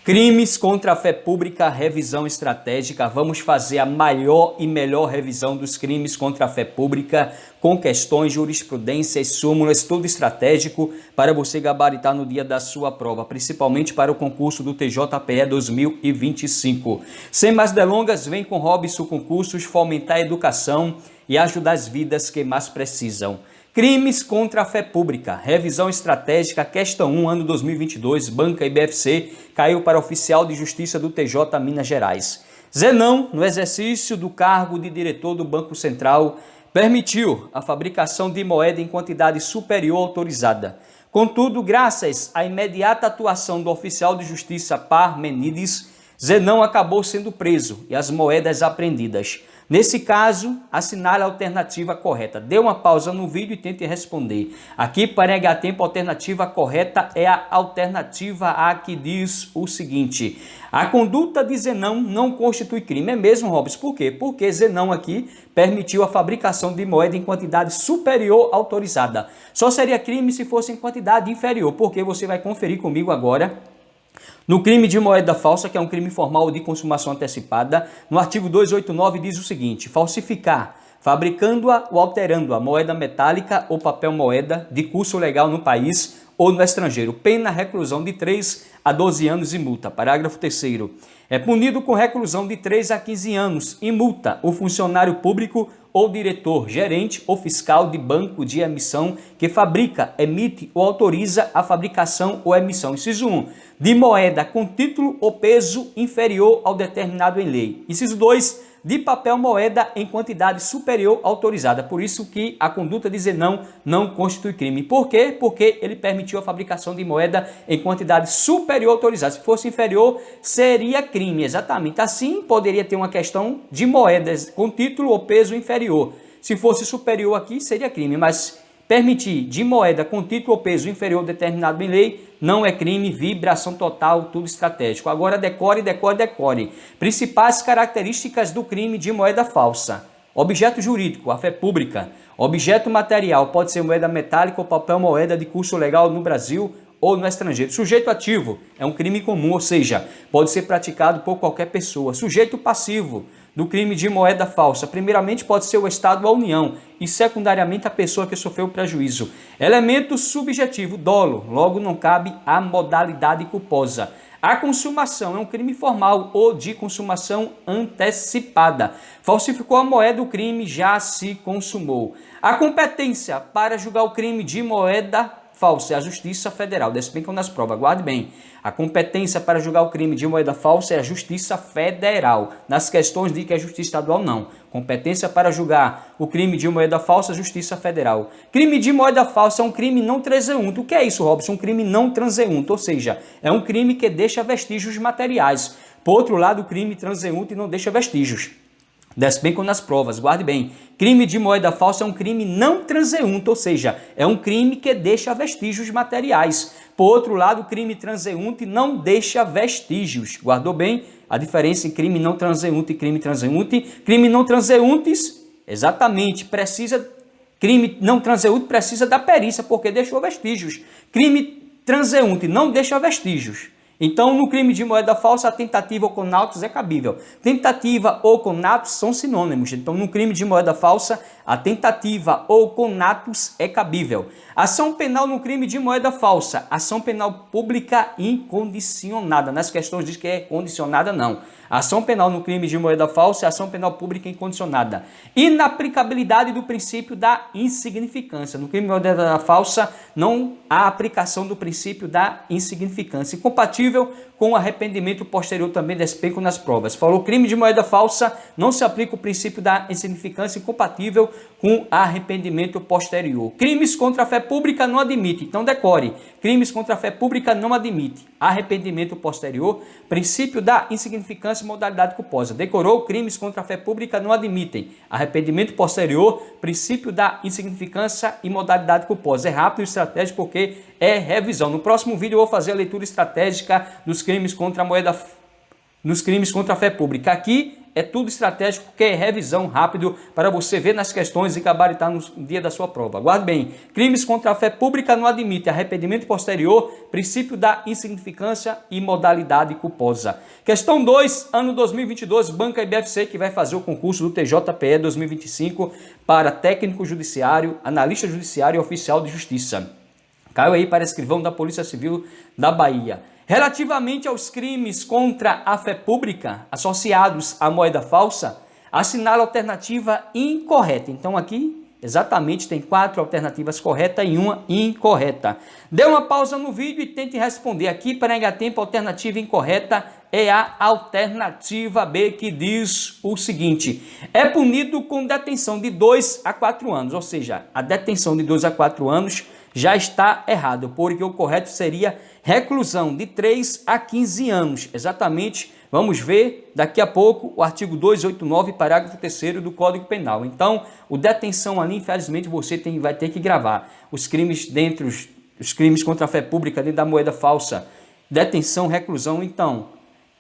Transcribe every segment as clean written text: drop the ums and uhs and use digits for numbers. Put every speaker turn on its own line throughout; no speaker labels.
Crimes contra a fé pública, revisão estratégica. Vamos fazer a maior e melhor revisão dos crimes contra a fé pública, com questões, jurisprudências, súmulas, tudo estratégico para você gabaritar no dia da sua prova, principalmente para o concurso do TJPE 2025. Sem mais delongas, vem com Robson Concursos fomentar a educação e ajudar as vidas que mais precisam. Crimes contra a fé pública, revisão estratégica, questão 1, ano 2022, banca IBFC, caiu para oficial de justiça do TJ Minas Gerais. Zenão, no exercício do cargo de diretor do Banco Central, permitiu a fabricação de moeda em quantidade superior autorizada. Contudo, graças à imediata atuação do oficial de justiça Parmenides, Zenão acabou sendo preso e as moedas apreendidas. Nesse caso, assinale a alternativa correta. Dê uma pausa no vídeo e tente responder. Aqui, para ganhar tempo, a alternativa correta é a alternativa A, que diz o seguinte: a conduta de Zenão não constitui crime. É mesmo, Robson? Por quê? Porque Zenão aqui permitiu a fabricação de moeda em quantidade superior autorizada. Só seria crime se fosse em quantidade inferior, porque você vai conferir comigo agora. No crime de moeda falsa, que é um crime formal ou de consumação antecipada, no artigo 289 diz o seguinte: falsificar, fabricando-a ou alterando-a, moeda metálica ou papel moeda de curso legal no país ou no estrangeiro, pena reclusão de 3 a 12 anos e multa. Parágrafo 3º. É punido com reclusão de 3 a 15 anos e multa o funcionário público ou diretor, gerente ou fiscal de banco de emissão que fabrica, emite ou autoriza a fabricação ou emissão, inciso 1, de moeda com título ou peso inferior ao determinado em lei. Inciso 2, de papel moeda em quantidade superior autorizada. Por isso que a conduta de Zenão não constitui crime. Por quê? Porque ele permitiu a fabricação de moeda em quantidade superior autorizada. Se fosse inferior, seria crime. Exatamente. Assim, poderia ter uma questão de moedas com título ou peso inferior. Se fosse superior aqui, seria crime. Mas permitir de moeda com título ou peso inferior determinado em lei não é crime, vibração total, tudo estratégico. Agora decore, decore, decore. Principais características do crime de moeda falsa. Objeto jurídico, a fé pública. Objeto material, pode ser moeda metálica ou papel moeda de curso legal no Brasil ou no estrangeiro. Sujeito ativo, é um crime comum, ou seja, pode ser praticado por qualquer pessoa. Sujeito passivo do crime de moeda falsa, primeiramente pode ser o Estado ou a União e secundariamente a pessoa que sofreu o prejuízo. Elemento subjetivo, dolo, logo não cabe a modalidade culposa. A consumação é um crime formal ou de consumação antecipada. Falsificou a moeda, o crime já se consumou. A competência para julgar o crime de moeda falsa é a Justiça Federal. Despencam nas provas, guarde bem. A competência para julgar o crime de moeda falsa é a Justiça Federal. Nas questões de que é Justiça Estadual, não. Competência para julgar o crime de moeda falsa, Justiça Federal. Crime de moeda falsa é um crime não transeunte. O que é isso, Robson? Um crime não transeunte, ou seja, é um crime que deixa vestígios materiais. Por outro lado, o crime transeunte não deixa vestígios. Despencam nas provas, guarde bem. Crime de moeda falsa é um crime não transeunte, ou seja, é um crime que deixa vestígios materiais. Por outro lado, o crime transeunte não deixa vestígios. Guardou bem a diferença em crime não transeunte e crime transeunte? Crime não transeuntes, exatamente, crime não transeunte precisa da perícia, porque deixou vestígios. Crime transeunte não deixa vestígios. Então, no crime de moeda falsa, a tentativa ou conatus é cabível. Tentativa ou conatus são sinônimos. Então, no crime de moeda falsa, a tentativa ou conatus é cabível. Ação penal no crime de moeda falsa. Ação penal pública incondicionada. Nas questões diz que é condicionada, não. Ação penal no crime de moeda falsa é ação penal pública incondicionada. Inaplicabilidade do princípio da insignificância. No crime de moeda falsa, não há aplicação do princípio da insignificância. Incompatível com arrependimento posterior, também despencam nas provas. Falou crime de moeda falsa, não se aplica o princípio da insignificância, incompatível com arrependimento posterior. Crimes contra a fé pública não admite. Então decore. Crimes contra a fé pública não admite. Arrependimento posterior, princípio da insignificância e modalidade culposa. Decorou? Crimes contra a fé pública não admitem. Arrependimento posterior, princípio da insignificância e modalidade culposa. É rápido e estratégico porque é revisão. No próximo vídeo eu vou fazer a leitura estratégica dos crimes contra a moeda, nos crimes contra a fé pública. Aqui é tudo estratégico, que é revisão rápido para você ver nas questões e gabaritar no dia da sua prova. Guarde bem, crimes contra a fé pública não admite arrependimento posterior, princípio da insignificância e modalidade culposa. Questão 2, ano 2022, Banca IBFC, que vai fazer o concurso do TJPE 2025 para técnico judiciário, analista judiciário e oficial de justiça. Caiu aí para escrivão da Polícia Civil da Bahia. Relativamente aos crimes contra a fé pública associados à moeda falsa, assinala a alternativa incorreta. Então aqui, exatamente, tem 4 alternativas corretas e uma incorreta. Dê uma pausa no vídeo e tente responder. Aqui, para ganhar tempo, a alternativa incorreta é a alternativa B, que diz o seguinte: é punido com detenção de 2 a 4 anos. Ou seja, a detenção de 2 a 4 anos já está errado, porque o correto seria reclusão de 3 a 15 anos. Exatamente, vamos ver daqui a pouco o artigo 289, parágrafo 3º do Código Penal. Então, o detenção ali, infelizmente, você vai ter que gravar. Os crimes os crimes contra a fé pública dentro da moeda falsa, detenção, reclusão. Então,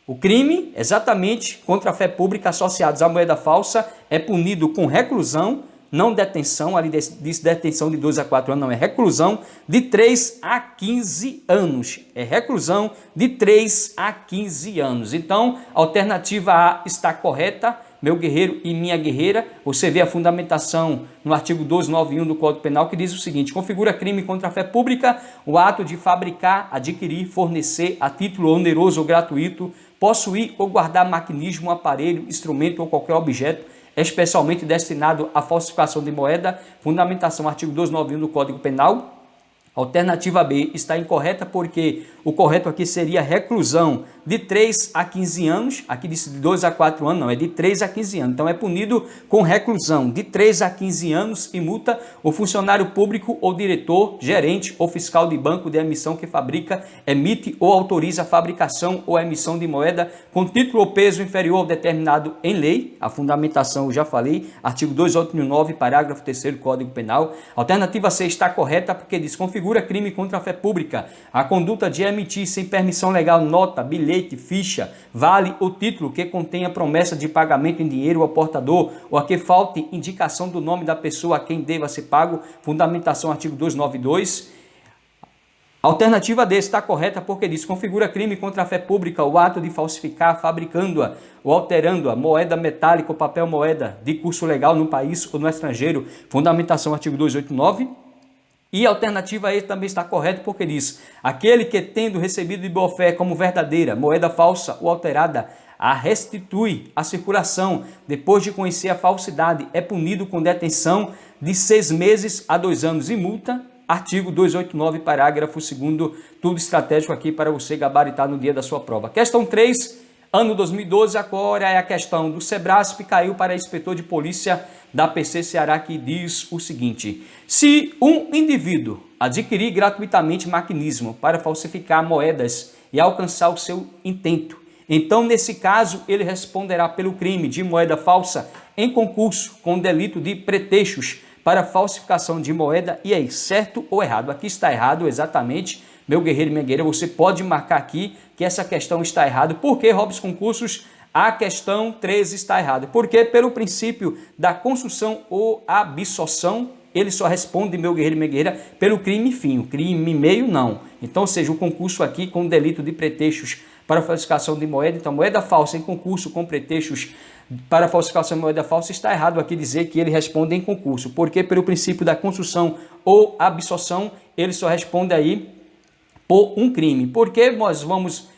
o crime, exatamente, contra a fé pública associados à moeda falsa é punido com reclusão, não detenção, ali diz detenção de 2 a 4 anos, não, é reclusão de 3 a 15 anos. É reclusão de 3 a 15 anos. Então, a alternativa A está correta, meu guerreiro e minha guerreira. Você vê a fundamentação no artigo 291 do Código Penal, que diz o seguinte: configura crime contra a fé pública o ato de fabricar, adquirir, fornecer a título oneroso ou gratuito, possuir ou guardar maquinismo, aparelho, instrumento ou qualquer objeto especialmente destinado à falsificação de moeda, fundamentação artigo 291 do Código Penal. Alternativa B está incorreta, porque o correto aqui seria reclusão de 3 a 15 anos, aqui disse de 2 a 4 anos, não, é de 3 a 15 anos. Então é punido com reclusão de 3 a 15 anos e multa o funcionário público ou diretor, gerente ou fiscal de banco de emissão que fabrica, emite ou autoriza a fabricação ou emissão de moeda com título ou peso inferior ao determinado em lei. A fundamentação eu já falei, artigo 289, parágrafo 3º do Código Penal. Alternativa C está correta, porque diz: configura crime contra a fé pública a conduta de emitir sem permissão legal nota, bilhete, ficha, vale ou título que contenha promessa de pagamento em dinheiro ao portador ou a que falte indicação do nome da pessoa a quem deva ser pago, fundamentação artigo 292. Alternativa D está correta, porque diz: configura crime contra a fé pública o ato de falsificar, fabricando-a ou alterando-a moeda metálica ou papel moeda de curso legal no país ou no estrangeiro, fundamentação artigo 289. E a alternativa E também está correta, porque diz: aquele que, tendo recebido de boa fé como verdadeira moeda falsa ou alterada, a restitui à circulação depois de conhecer a falsidade, é punido com detenção de 6 meses a 2 anos e multa. Artigo 289, parágrafo 2º, tudo estratégico aqui para você gabaritar no dia da sua prova. Questão 3, ano 2012, agora é a questão do Sebrasp, caiu para inspetor de polícia da PC Ceará, que diz o seguinte: se um indivíduo adquirir gratuitamente maquinismo para falsificar moedas e alcançar o seu intento, então nesse caso ele responderá pelo crime de moeda falsa em concurso com delito de pretextos para falsificação de moeda. E aí, certo ou errado? Aqui está errado, exatamente, meu guerreiro e minha guerreira. Você pode marcar aqui que essa questão está errada. Por que, Robson Concursos? A questão 13 está errada. Porque pelo princípio da construção ou absorção, ele só responde, meu guerreiro e minha guerreira, pelo crime fim. O crime meio não. Então, ou seja, o concurso aqui com delito de pretextos para falsificação de moeda. Então, moeda falsa em concurso com pretextos para falsificação de moeda falsa, está errado aqui dizer que ele responde em concurso, porque pelo princípio da construção ou absorção, ele só responde aí por um crime. Porque nós vamos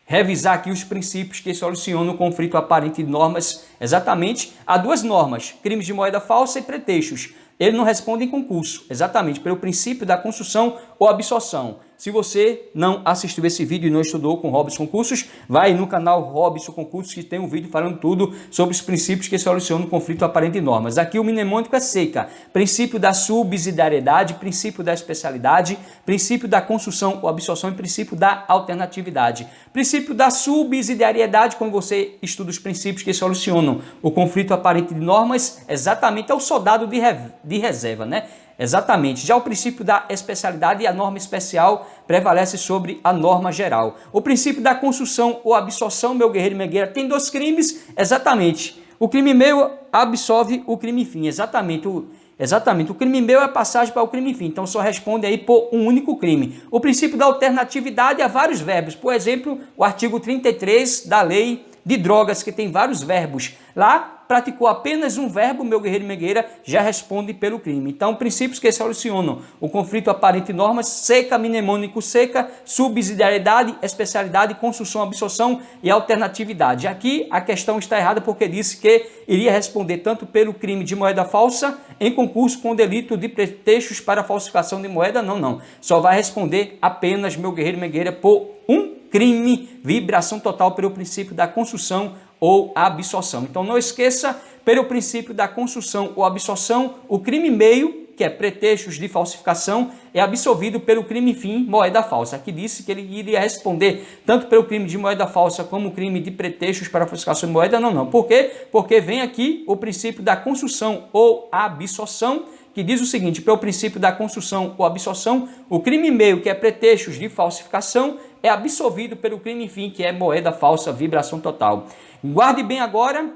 revisar aqui os princípios que solucionam o conflito aparente de normas. Exatamente, há 2 normas: crimes de moeda falsa e pretextos. Ele não responde em concurso, exatamente pelo princípio da construção ou absorção. Se você não assistiu esse vídeo e não estudou com Robson Concursos, vai no canal Robson Concursos, que tem um vídeo falando tudo sobre os princípios que solucionam o conflito aparente de normas. Aqui o mnemônico é seca: princípio da subsidiariedade, princípio da especialidade, princípio da construção ou absorção e princípio da alternatividade. Princípio da subsidiariedade, quando você estuda os princípios que solucionam o conflito aparente de normas, exatamente é o soldado de reserva, né? Exatamente. Já o princípio da especialidade e a norma especial prevalece sobre a norma geral. O princípio da construção ou absorção, meu guerreiro e minha guerreira, tem dois crimes, exatamente. O crime meio absolve o crime fim, exatamente. O crime meio é a passagem para o crime fim, então só responde aí por um único crime. O princípio da alternatividade a vários verbos, por exemplo, o artigo 33 da lei de drogas, que tem vários verbos. Lá, praticou apenas um verbo, meu guerreiro e minha guerreira, já responde pelo crime. Então, princípios que solucionam o conflito aparente normas, seca, mnemônico, seca, subsidiariedade, especialidade, construção, absorção e alternatividade. Aqui a questão está errada porque disse que iria responder tanto pelo crime de moeda falsa em concurso com delito de pretextos para falsificação de moeda. Não. Só vai responder apenas, meu guerreiro e minha guerreira, por um crime, vibração total pelo princípio da construção ou absorção. Então não esqueça, pelo princípio da construção ou absorção, o crime meio, que é pretextos de falsificação, é absolvido pelo crime fim, moeda falsa. Aqui disse que ele iria responder tanto pelo crime de moeda falsa como o crime de pretextos para falsificação de moeda. Não. Por quê? Porque vem aqui o princípio da construção ou absorção, que diz o seguinte: pelo princípio da construção ou absorção, o crime meio, que é pretextos de falsificação, é absolvido pelo crime fim, que é moeda falsa, vibração total. Guarde bem agora,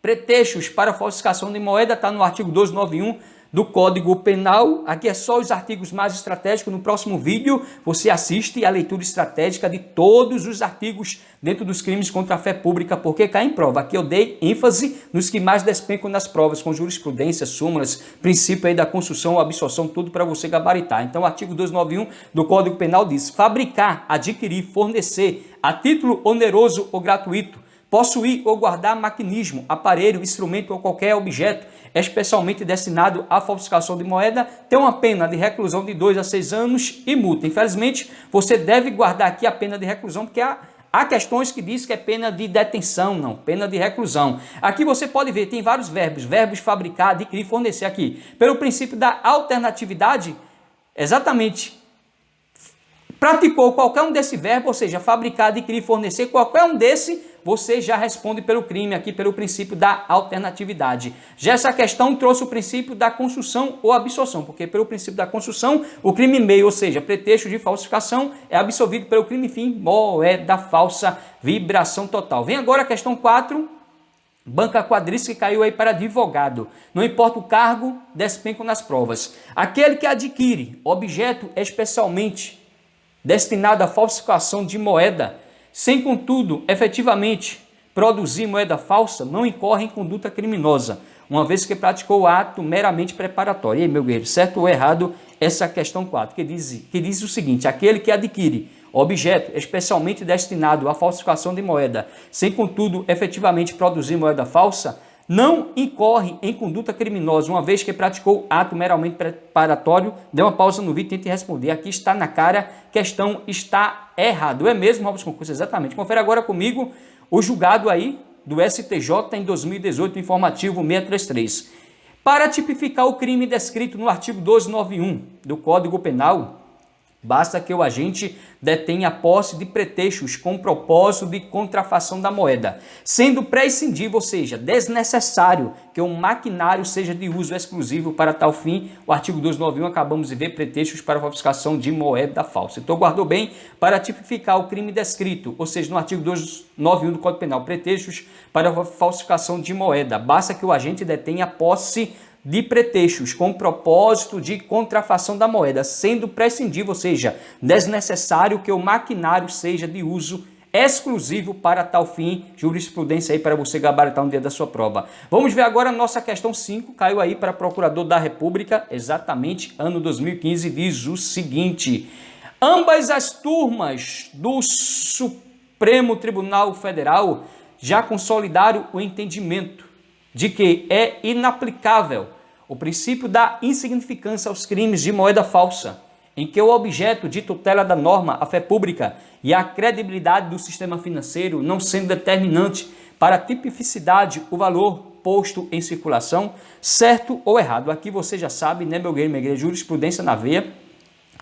pretextos para falsificação de moeda está no artigo 291 do Código Penal. Aqui é só os artigos mais estratégicos. No próximo vídeo você assiste a leitura estratégica de todos os artigos dentro dos crimes contra a fé pública, porque cai em prova. Aqui eu dei ênfase nos que mais despencam nas provas, com jurisprudência, súmulas, princípio aí da construção, absorção, tudo para você gabaritar. Então o artigo 291 do Código Penal diz: fabricar, adquirir, fornecer a título oneroso ou gratuito, possuir ou guardar maquinismo, aparelho, instrumento ou qualquer objeto especialmente destinado à falsificação de moeda, tem uma pena de reclusão de 2 a 6 anos e multa. Infelizmente, você deve guardar aqui a pena de reclusão, porque há questões que diz que é pena de detenção, não, pena de reclusão. Aqui você pode ver, tem vários verbos fabricar, adquirir, fornecer aqui. Pelo princípio da alternatividade, exatamente, praticou qualquer um desse verbo, ou seja, fabricar, adquirir, fornecer, qualquer um desse, você já responde pelo crime aqui, pelo princípio da alternatividade. Já essa questão trouxe o princípio da construção ou absorção, porque pelo princípio da construção, o crime meio, ou seja, pretexto de falsificação, é absolvido pelo crime fim, moeda falsa, vibração total. Vem agora a questão 4, banca quadrística, que caiu aí para advogado. Não importa o cargo, despencam nas provas. Aquele que adquire objeto especialmente destinado à falsificação de moeda, sem contudo efetivamente produzir moeda falsa, não incorre em conduta criminosa, uma vez que praticou o ato meramente preparatório. E aí, meu guerreiro, certo ou errado essa questão 4, que diz o seguinte: aquele que adquire objeto especialmente destinado à falsificação de moeda, sem contudo efetivamente produzir moeda falsa, não incorre em conduta criminosa, uma vez que praticou ato meramente preparatório. Dê uma pausa no vídeo e tente responder. Aqui está na cara, questão está errado. É mesmo, Robson Concurso? Exatamente. Confere agora comigo o julgado aí do STJ em 2018, informativo 633. Para tipificar o crime descrito no artigo 291 do Código Penal, basta que o agente detenha a posse de pretextos com propósito de contrafação da moeda, sendo prescindível, ou seja, desnecessário, que um maquinário seja de uso exclusivo para tal fim. O artigo 291, acabamos de ver, pretextos para falsificação de moeda falsa. Então, guardou bem, para tipificar o crime descrito, ou seja, no artigo 291 do Código Penal, pretextos para falsificação de moeda, basta que o agente detenha a posse de pretextos com propósito de contrafação da moeda, sendo prescindível, ou seja, desnecessário, que o maquinário seja de uso exclusivo para tal fim. Jurisprudência aí para você gabaritar no dia da sua prova. Vamos ver agora a nossa questão 5, caiu aí para Procurador da República, exatamente ano 2015, diz o seguinte: ambas as turmas do Supremo Tribunal Federal já consolidaram o entendimento de que é inaplicável o princípio da insignificância aos crimes de moeda falsa, em que o objeto de tutela da norma, a fé pública e a credibilidade do sistema financeiro, não sendo determinante para a tipificidade o valor posto em circulação, certo ou errado. Aqui você já sabe, né, meu guerreiro, minha igreja, jurisprudência na veia.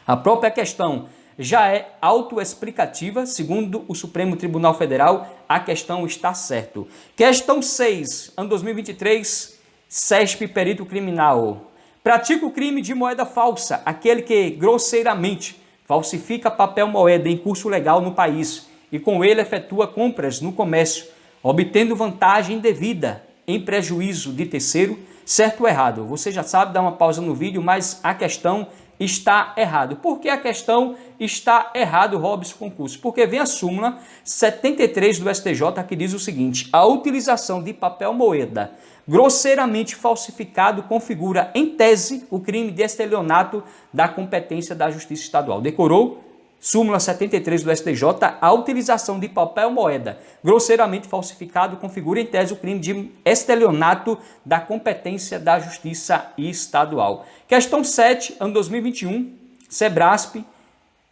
A própria questão já é autoexplicativa, segundo o Supremo Tribunal Federal, a questão está certo. Questão 6, ano 2023, CESP Perito Criminal. Pratica o crime de moeda falsa, aquele que grosseiramente falsifica papel moeda em curso legal no país e com ele efetua compras no comércio, obtendo vantagem indevida em prejuízo de terceiro, certo ou errado? Você já sabe, dá uma pausa no vídeo, mas a questão está errado. Por que a questão está errado, Robson Concurso? Porque vem a súmula 73 do STJ que diz o seguinte: a utilização de papel moeda grosseiramente falsificado configura, em tese, o crime de estelionato da competência da Justiça Estadual. Decorou? Súmula 73 do STJ, a utilização de papel moeda grosseiramente falsificado configura, em tese, o crime de estelionato da competência da Justiça Estadual. Questão 7, ano 2021, Sebrasp,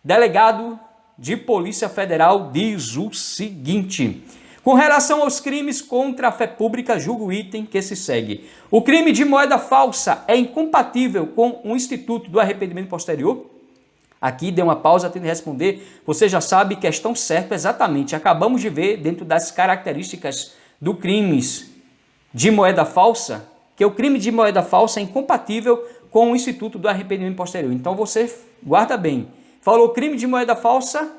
delegado de Polícia Federal, diz o seguinte: com relação aos crimes contra a fé pública, julgo o item que se segue. O crime de moeda falsa é incompatível com o instituto do arrependimento posterior? Aqui dê uma pausa, tendo de responder. Você já sabe, questão certa, exatamente. Acabamos de ver, dentro das características do crimes de moeda falsa, que o crime de moeda falsa é incompatível com o instituto do arrependimento posterior. Então você guarda bem. Falou crime de moeda falsa,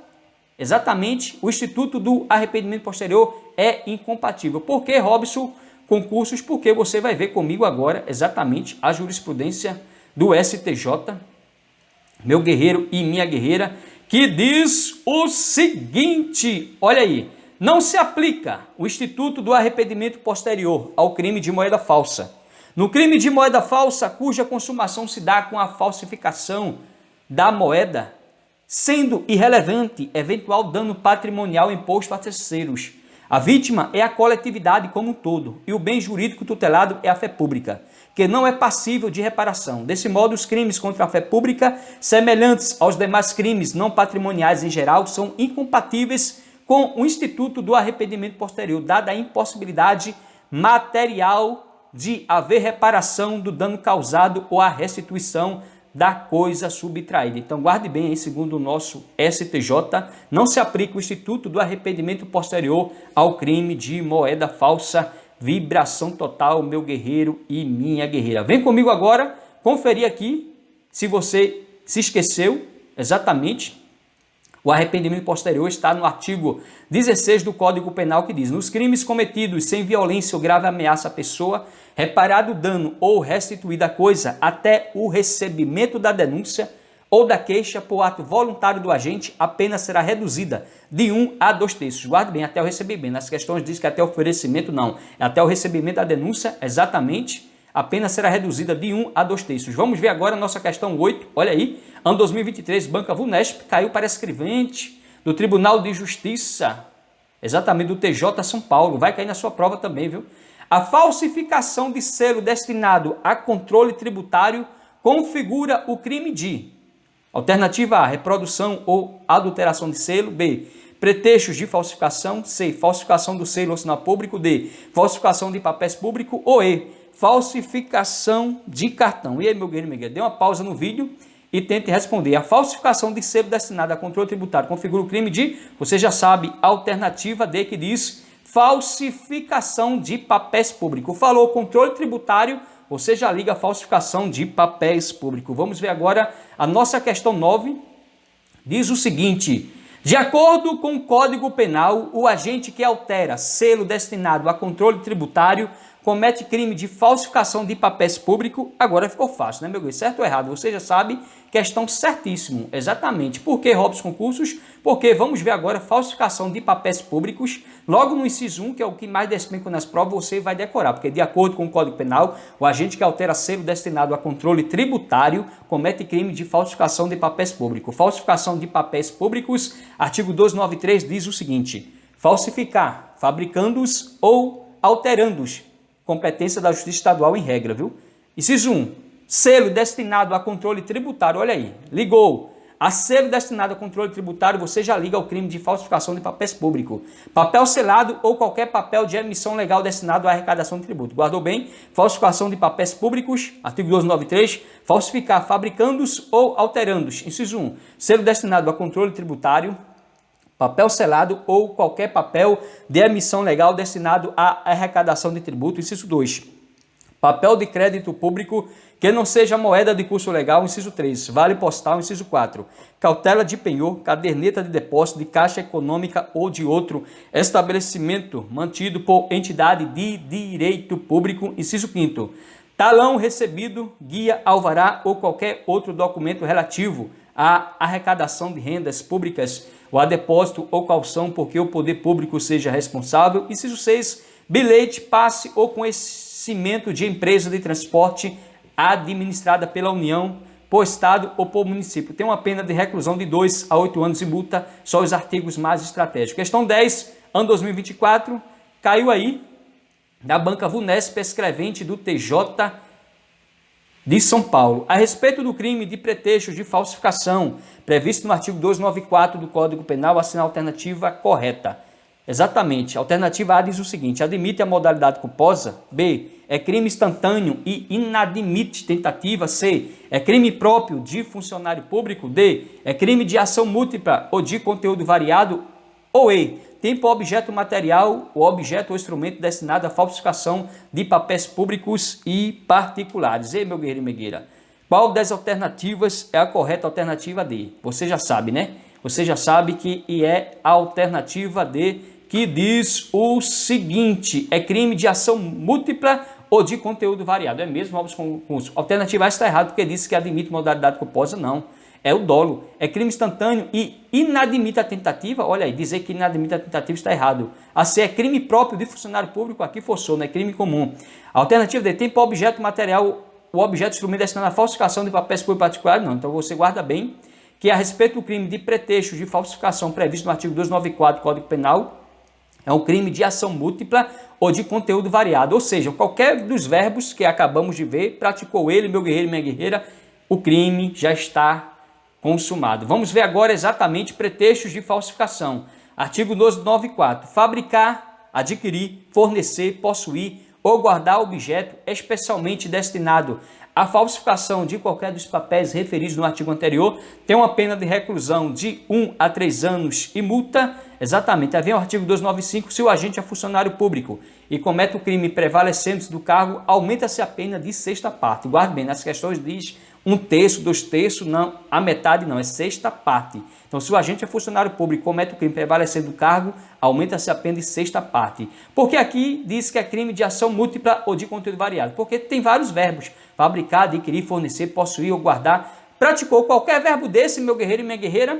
exatamente, o instituto do arrependimento posterior é incompatível. Por que, Robson Concursos? Porque você vai ver comigo agora exatamente a jurisprudência do STJ, meu guerreiro e minha guerreira, que diz o seguinte, olha aí: não se aplica o instituto do arrependimento posterior ao crime de moeda falsa. No crime de moeda falsa, cuja consumação se dá com a falsificação da moeda, sendo irrelevante eventual dano patrimonial imposto a terceiros. A vítima é a coletividade como um todo e o bem jurídico tutelado é a fé pública, que não é passível de reparação. Desse modo, os crimes contra a fé pública, semelhantes aos demais crimes não patrimoniais em geral, são incompatíveis com o instituto do arrependimento posterior, dada a impossibilidade material de haver reparação do dano causado ou a restituição da coisa subtraída. Então guarde bem aí, segundo o nosso STJ, não se aplica o instituto do arrependimento posterior ao crime de moeda falsa. Vibração total, meu guerreiro e minha guerreira. Vem comigo agora conferir aqui, se você se esqueceu, exatamente, o arrependimento posterior está no artigo 16 do Código Penal, que diz: nos crimes cometidos sem violência ou grave ameaça à pessoa, reparado o dano ou restituída a coisa até o recebimento da denúncia ou da queixa por ato voluntário do agente, a pena será reduzida de 1 a 2 terços. Guarde bem, até o recebimento. Nas questões diz que até o oferecimento, não. É até o recebimento da denúncia, exatamente, a pena será reduzida de 1 a 2 terços. Vamos ver agora a nossa questão 8. Olha aí, ano 2023, Banca Vunesp caiu para escrevente do Tribunal de Justiça, exatamente do TJ São Paulo. Vai cair na sua prova também, viu? A falsificação de selo destinado a controle tributário configura o crime de: alternativa A, reprodução ou adulteração de selo. B, pretextos de falsificação. C, falsificação do selo ou sinal público. D, falsificação de papéis públicos. Ou E, falsificação de cartão. E aí, meu guerreiro, dê uma pausa no vídeo e tente responder. A falsificação de selo destinado a controle tributário configura o crime de, você já sabe, alternativa D, que diz falsificação de papéis públicos. Falou controle tributário, você já liga a falsificação de papéis públicos. Vamos ver agora a nossa questão 9. Diz o seguinte: de acordo com o Código Penal, o agente que altera selo destinado a controle tributário comete crime de falsificação de papéis públicos. Agora ficou fácil, né, meu Deus? Certo ou errado? Você já sabe, questão certíssimo. Exatamente. Por que, Robson Concursos? Porque vamos ver agora falsificação de papéis públicos. Logo no inciso 1, que é o que mais despenca nas provas, você vai decorar. Porque de acordo com o Código Penal, o agente que altera selo destinado a controle tributário comete crime de falsificação de papéis públicos. Falsificação de papéis públicos, artigo 293 diz o seguinte: falsificar, fabricando-os ou alterando-os. Competência da Justiça Estadual em regra, viu? Inciso 1, selo destinado a controle tributário, olha aí, ligou. A selo destinado a controle tributário, você já liga ao crime de falsificação de papéis públicos. Papel selado ou qualquer papel de emissão legal destinado à arrecadação de tributo. Guardou bem? Falsificação de papéis públicos, artigo 293, falsificar, fabricando-os ou alterando-os. Inciso 1, selo destinado a controle tributário, papel selado ou qualquer papel de emissão legal destinado à arrecadação de tributo. Inciso 2, Papel de crédito público que não seja moeda de curso legal, inciso 3. Vale postal, inciso 4. Cautela de penhor, caderneta de depósito de caixa econômica ou de outro estabelecimento mantido por entidade de direito público, inciso 5º. Talão recebido, guia, alvará ou qualquer outro documento relativo à arrecadação de rendas públicas ou a depósito ou calção porque o poder público seja responsável. Inciso 6. Bilhete, passe ou conhecimento de empresa de transporte administrada pela União, por Estado ou por município. Tem uma pena de reclusão de 2 a 8 anos e multa, só os artigos mais estratégicos. Questão 10, ano 2024, caiu aí da banca VUNESP, escrevente do TJ de São Paulo. A respeito do crime de pretexto de falsificação, previsto no artigo 294 do Código Penal, assinar a alternativa correta. Exatamente. A alternativa A diz o seguinte: admite a modalidade culposa. B. É crime instantâneo e inadmite tentativa. C. É crime próprio de funcionário público. D. É crime de ação múltipla ou de conteúdo variado. Ou E. Tem por objeto material o objeto ou instrumento destinado à falsificação de papéis públicos e particulares. E, meu guerreiro e megueira, qual das alternativas é a correta alternativa D? Você já sabe, né? Você já sabe que é a alternativa D, que diz o seguinte: é crime de ação múltipla ou de conteúdo variado. É mesmo, Robson Concurso? Alternativa A está errado, porque disse que admite modalidade culposa. Não, é o dolo. É crime instantâneo e inadmite a tentativa. Olha aí, dizer que inadmite a tentativa está errado. A C é crime próprio de funcionário público, aqui forçou, não é crime comum. A alternativa D tem por objeto material o objeto instrumento destinado à falsificação de papéis públicos particulares. Não, então você guarda bem que a respeito do crime de pretexto de falsificação previsto no artigo 294 do Código Penal, é um crime de ação múltipla ou de conteúdo variado, ou seja, qualquer dos verbos que acabamos de ver, praticou ele, meu guerreiro e minha guerreira, o crime já está consumado. Vamos ver agora exatamente pretextos de falsificação. Artigo 294, fabricar, adquirir, fornecer, possuir ou guardar objeto especialmente destinado à falsificação de qualquer dos papéis referidos no artigo anterior, tem uma pena de reclusão de 1 a 3 anos e multa. Exatamente, aí vem o artigo 295, se o agente é funcionário público e comete o crime prevalecendo do cargo, aumenta-se a pena de sexta parte. Guarde bem, nas questões diz 1/3, 2/3, não, a metade não, é sexta parte. Então, se o agente é funcionário público e comete o crime prevalecendo do cargo, aumenta-se a pena de sexta parte. Porque aqui diz que é crime de ação múltipla ou de conteúdo variado? Porque tem vários verbos: fabricar, adquirir, fornecer, possuir ou guardar. Praticou qualquer verbo desse, meu guerreiro e minha guerreira,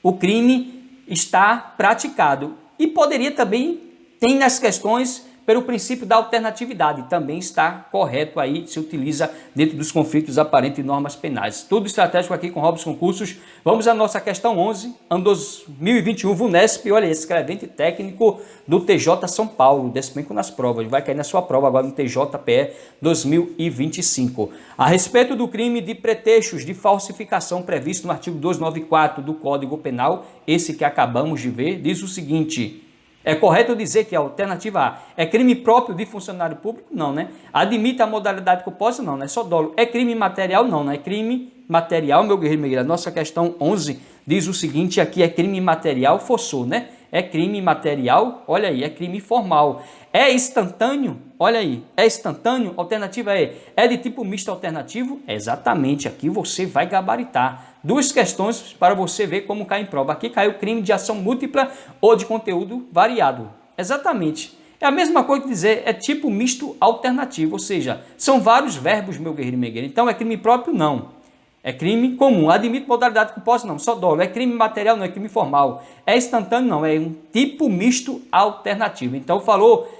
o crime está praticado. E poderia também, tem nas questões, pelo princípio da alternatividade, também está correto aí, se utiliza dentro dos conflitos aparentes e normas penais. Tudo estratégico aqui com Robson Concursos. Vamos à nossa questão 11, ano 2021, VUNESP, olha, escrevente técnico do TJ São Paulo, despenco nas provas, vai cair na sua prova agora no TJPE 2025. A respeito do crime de pretextos de falsificação previsto no artigo 294 do Código Penal, esse que acabamos de ver, diz o seguinte: é correto dizer que a alternativa A é crime próprio de funcionário público? Não, né? Admite a modalidade culposa? Não, né? Só dolo. É crime material? Não, né? É crime material, meu guerreiro, minha guerreira. Nossa questão 11 diz o seguinte, aqui é crime material, forçou, né? É crime material, olha aí, é crime formal. É instantâneo? Olha aí, é instantâneo? Alternativa é de tipo misto alternativo? Exatamente, aqui você vai gabaritar. Duas questões para você ver como cai em prova. Aqui caiu crime de ação múltipla ou de conteúdo variado. Exatamente. É a mesma coisa que dizer, é tipo misto alternativo, ou seja, são vários verbos, meu guerreiro e minha guerreira. Então é crime próprio? Não. É crime comum. Admite modalidade culposa? Não. Só dolo. É crime material? Não. É crime formal. É instantâneo? Não. É um tipo misto alternativo. Então falou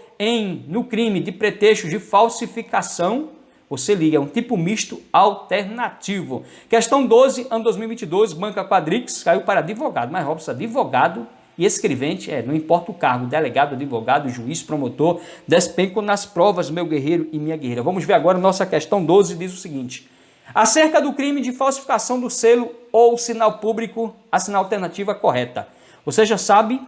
no crime de pretexto de falsificação, você liga, é um tipo misto alternativo. Questão 12, ano 2022, Banca Quadrix, caiu para advogado. Mas, Robson, advogado e escrevente, não importa o cargo, delegado, advogado, juiz, promotor, despenco nas provas, meu guerreiro e minha guerreira. Vamos ver agora nossa questão 12, diz o seguinte: acerca do crime de falsificação do selo ou sinal público, assina a alternativa correta. Você já sabe.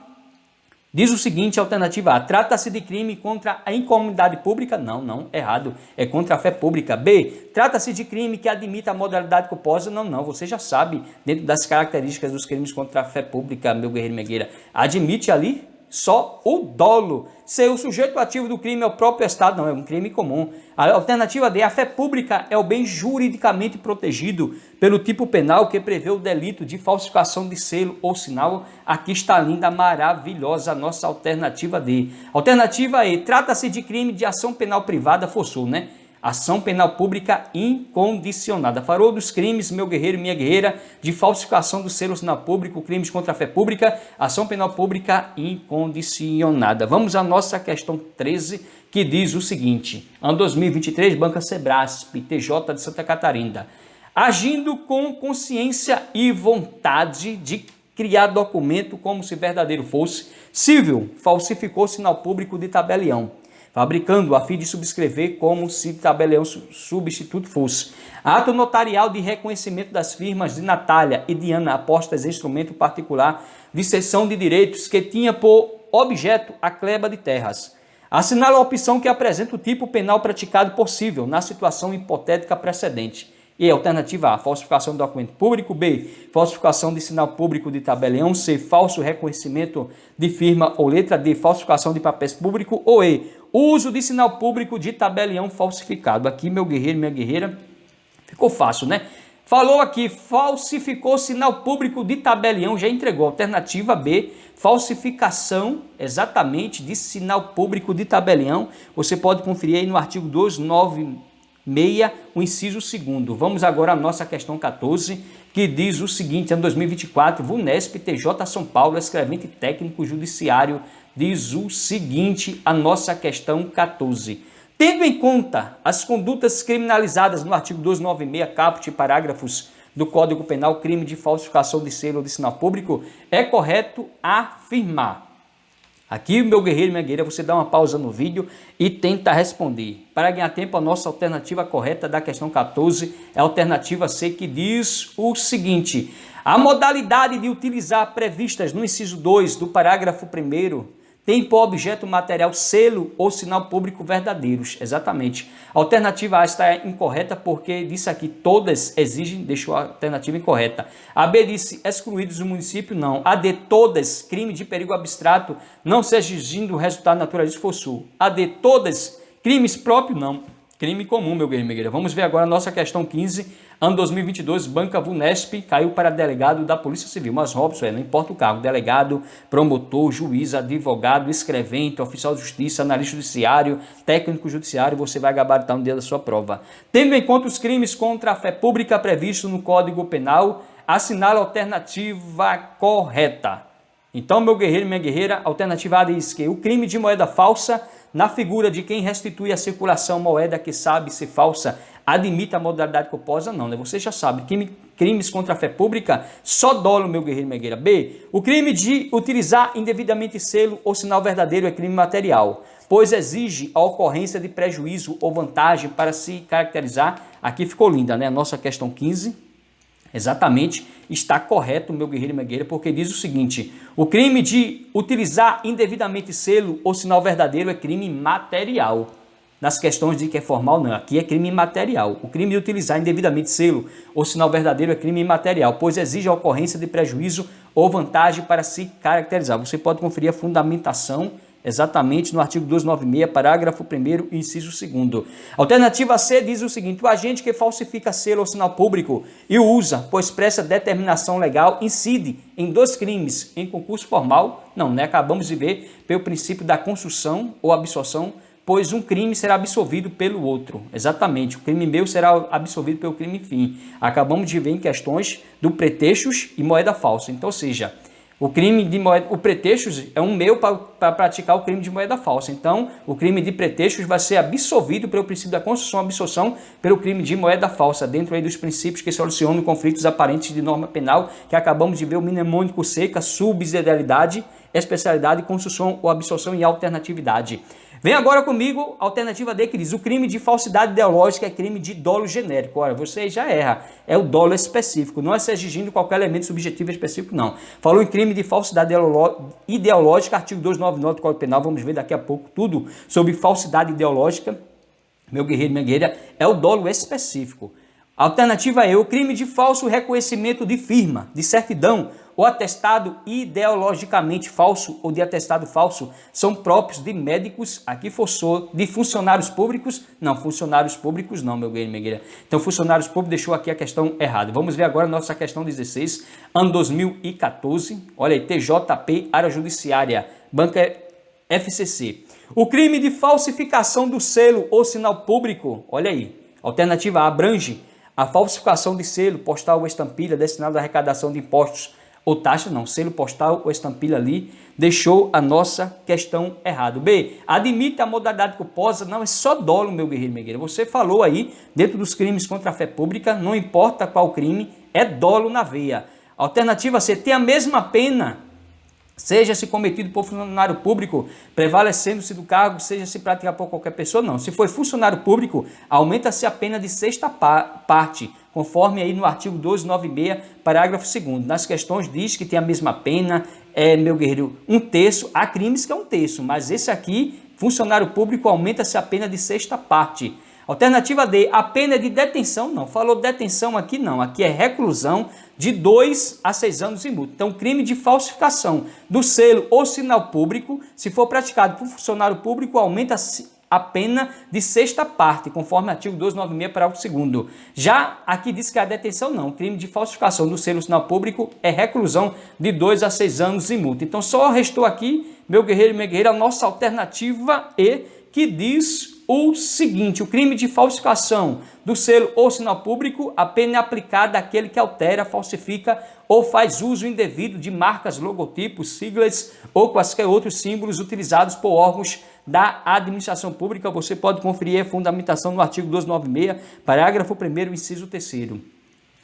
Diz o seguinte, alternativa A, trata-se de crime contra a incomunidade pública? Não, não, errado, é contra a fé pública. B, trata-se de crime que admita a modalidade culposa? Não, não, você já sabe, dentro das características dos crimes contra a fé pública, meu guerreiro e minha guerreira, admite ali só o dolo. Se o sujeito ativo do crime é o próprio Estado, não, é um crime comum. A alternativa D, a fé pública é o bem juridicamente protegido pelo tipo penal que prevê o delito de falsificação de selo ou sinal. Aqui está linda, maravilhosa a nossa alternativa D. Alternativa E, trata-se de crime de ação penal privada, forçou, né? Ação penal pública incondicionada. Farol dos crimes, meu guerreiro e minha guerreira, de falsificação do selo sinal público, crimes contra a fé pública, ação penal pública incondicionada. Vamos à nossa questão 13, que diz o seguinte: ano 2023, Banca Sebrasp, TJ de Santa Catarina, agindo com consciência e vontade de criar documento como se verdadeiro fosse, civil, falsificou sinal público de tabelião, fabricando a fim de subscrever como se tabelião substituto fosse. Ato notarial de reconhecimento das firmas de Natália e Diana apostas em instrumento particular de cessão de direitos que tinha por objeto a cleba de terras. Assinala a opção que apresenta o tipo penal praticado possível na situação hipotética precedente. E alternativa A, falsificação de documento público. B, falsificação de sinal público de tabelião. C, falso reconhecimento de firma ou letra. D, falsificação de papéis público. Ou E, uso de sinal público de tabelião falsificado. Aqui, meu guerreiro, minha guerreira, ficou fácil, né? Falou aqui, falsificou sinal público de tabelião, já entregou. Alternativa B, falsificação exatamente de sinal público de tabelião. Você pode conferir aí no artigo 296, o inciso 2º. Vamos agora à nossa questão 14, que diz o seguinte: ano 2024, VUNESP, TJ São Paulo, escrevente técnico judiciário, diz o seguinte, a nossa questão 14. Tendo em conta as condutas criminalizadas no artigo 296, caput, parágrafos do Código Penal, crime de falsificação de selo ou de sinal público, é correto afirmar. Aqui, meu guerreiro e minha guerreira, você dá uma pausa no vídeo e tenta responder. Para ganhar tempo, a nossa alternativa correta da questão 14 é a alternativa C, que diz o seguinte: a modalidade de utilizar previstas no inciso 2 do parágrafo 1º tem por objeto material selo ou sinal público verdadeiros. Exatamente. A alternativa A está incorreta porque disse aqui todas exigem, deixou a alternativa incorreta. A B disse excluídos do município, não. A D, todas, crime de perigo abstrato, não se exigindo o resultado naturalista forçoso. A D, todas, crimes próprios, não. Crime comum, meu guerreiro e minha guerreira. Vamos ver agora a nossa questão 15, ano 2022, Banca VUNESP, caiu para delegado da Polícia Civil. Mas, Robson, não importa o cargo, delegado, promotor, juiz, advogado, escrevente, oficial de justiça, analista judiciário, técnico judiciário, você vai gabaritar no dia da sua prova. Tendo em conta os crimes contra a fé pública previstos no Código Penal, assinala a alternativa correta. Então, meu guerreiro e minha guerreira, a alternativa A diz que o crime de moeda falsa, na figura de quem restitui a circulação moeda que sabe ser falsa, admite a modalidade culposa? Não, né? Você já sabe, crimes contra a fé pública, só dolo, meu guerreiro e minha guerreira. B, o crime de utilizar indevidamente selo ou sinal verdadeiro é crime material, pois exige a ocorrência de prejuízo ou vantagem para se caracterizar. Aqui ficou linda, né? A nossa questão 15. Exatamente, está correto, meu guerreiro e minha guerreira, porque diz o seguinte: o crime de utilizar indevidamente selo ou sinal verdadeiro é crime material. Nas questões de que é formal, não, aqui é crime imaterial. O crime de utilizar indevidamente selo ou sinal verdadeiro é crime imaterial, pois exige a ocorrência de prejuízo ou vantagem para se caracterizar. Você pode conferir a fundamentação exatamente no artigo 296, parágrafo 1º, inciso 2º. Alternativa C diz o seguinte: o agente que falsifica selo ou sinal público e o usa, pois presta determinação legal, incide em dois crimes em concurso formal. Não, né? Acabamos de ver pelo princípio da construção ou absorção, pois um crime será absolvido pelo outro. Exatamente, o crime meu será absolvido pelo crime fim. Acabamos de ver em questões do pretextos e moeda falsa. Então, ou seja, o crime de moeda, o pretextos é um meio para praticar o crime de moeda falsa. Então, o crime de pretextos vai ser absolvido pelo princípio da construção e absorção pelo crime de moeda falsa, dentro aí dos princípios que solucionam conflitos aparentes de norma penal, que acabamos de ver: o mnemônico seca, subsidiariedade, especialidade, construção ou absorção e alternatividade. Vem agora comigo, alternativa D, que diz: o crime de falsidade ideológica é crime de dolo genérico. Olha, você já erra, é o dolo específico, não é se exigindo qualquer elemento subjetivo específico, não. Falou em crime de falsidade ideológica, artigo 299 do Código Penal, vamos ver daqui a pouco tudo sobre falsidade ideológica. Meu guerreiro, minha guerreira, é o dolo específico. Alternativa E, o crime de falso reconhecimento de firma, de certidão o atestado ideologicamente falso ou de atestado falso são próprios de médicos, aqui forçou, de funcionários públicos, não, funcionários públicos não, meu guerreiro Megueira. Então, funcionários públicos deixou aqui a questão errada. Vamos ver agora a nossa questão 16, ano 2014, olha aí, TJP, área judiciária, banca FCC. O crime de falsificação do selo ou sinal público, olha aí, alternativa A, abrange a falsificação de selo, postal ou estampilha destinado à arrecadação de impostos ou taxa, não, selo postal ou estampilha ali, deixou a nossa questão errada. B, admite a modalidade culposa, não, é só dolo, meu guerreiro Megueira. Você falou aí, dentro dos crimes contra a fé pública, não importa qual crime, é dolo na veia. Alternativa C, tem a mesma pena, seja se cometido por funcionário público, prevalecendo-se do cargo, seja se praticar por qualquer pessoa, não. Se for funcionário público, aumenta-se a pena de sexta parte, conforme aí no artigo 296, parágrafo 2º. Nas questões diz que tem a mesma pena, meu guerreiro, 1/3, há crimes que é 1/3, mas esse aqui, funcionário público, aumenta-se a pena de sexta parte. Alternativa D, a pena é de detenção, não, falou detenção aqui não, aqui é reclusão de 2 a 6 anos e multa. Então, crime de falsificação do selo ou sinal público, se for praticado por funcionário público, aumenta-se a pena de sexta parte, conforme artigo 296, parágrafo 2º. Já aqui diz que a detenção não, crime de falsificação do selo ou sinal público é reclusão de 2 a 6 anos e multa. Então, só restou aqui, meu guerreiro e minha guerreira, a nossa alternativa E, que diz o seguinte: o crime de falsificação do selo ou sinal público, a pena é aplicada àquele que altera, falsifica ou faz uso indevido de marcas, logotipos, siglas ou quaisquer outros símbolos utilizados por órgãos da administração pública. Você pode conferir a fundamentação no artigo 296, parágrafo 1º, inciso 3º.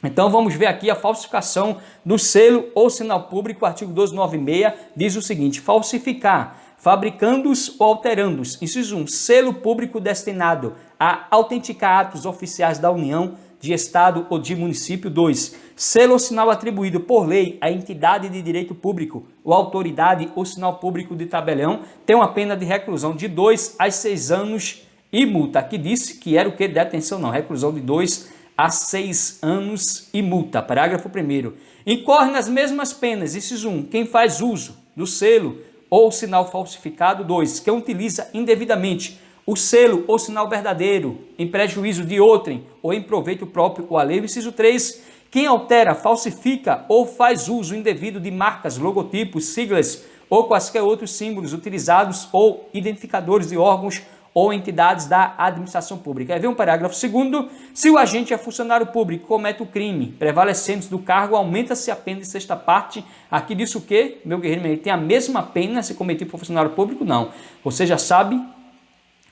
Então, vamos ver aqui a falsificação do selo ou sinal público. O artigo 296 diz o seguinte: falsificar, fabricando-os ou alterando-os. Inciso 1, selo público destinado a autenticar atos oficiais da União, de Estado ou de município. 2, selo ou sinal atribuído por lei à entidade de direito público ou autoridade ou sinal público de tabelião, tem uma pena de reclusão de 2 a 6 anos e multa. Aqui disse que era o que? Detenção não, reclusão de 2 a 6 anos e multa. Parágrafo 1º. Incorre nas mesmas penas, inciso 1, quem faz uso do selo ou sinal falsificado. 2, quem utiliza indevidamente o selo ou sinal verdadeiro em prejuízo de outrem ou em proveito próprio ou alheio. Inciso 3, quem altera, falsifica ou faz uso indevido de marcas, logotipos, siglas ou quaisquer outros símbolos utilizados ou identificadores de órgãos ou entidades da administração pública. Aí vem um parágrafo 2º, se o agente é funcionário público, comete o crime, prevalecendo-se do cargo, aumenta-se a pena de sexta parte. Aqui diz o quê? Meu guerreiro, tem a mesma pena se cometido por funcionário público? Não. Você já sabe,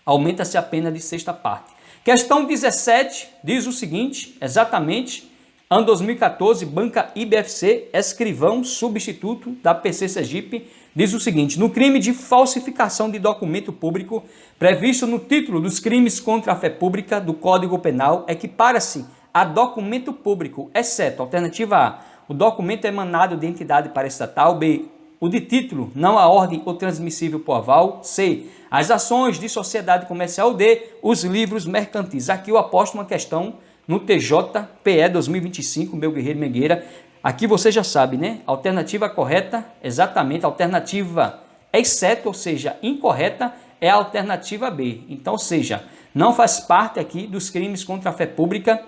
aumenta-se a pena de sexta parte. Questão 17 diz o seguinte, exatamente, ano 2014, banca IBFC, escrivão substituto da PC Sergipe, diz o seguinte: no crime de falsificação de documento público, previsto no título dos crimes contra a fé pública do Código Penal, equipara-se a documento público, exceto, alternativa A, o documento emanado de entidade paraestatal. B, o de título, não a ordem ou transmissível por aval. C, as ações de sociedade comercial. D, os livros mercantis. Aqui eu aposto uma questão no TJPE 2025, meu guerreiro Megueira. Aqui você já sabe, né? Alternativa correta, exatamente, alternativa exceto, ou seja, incorreta, é a alternativa B. Então, ou seja, não faz parte aqui dos crimes contra a fé pública,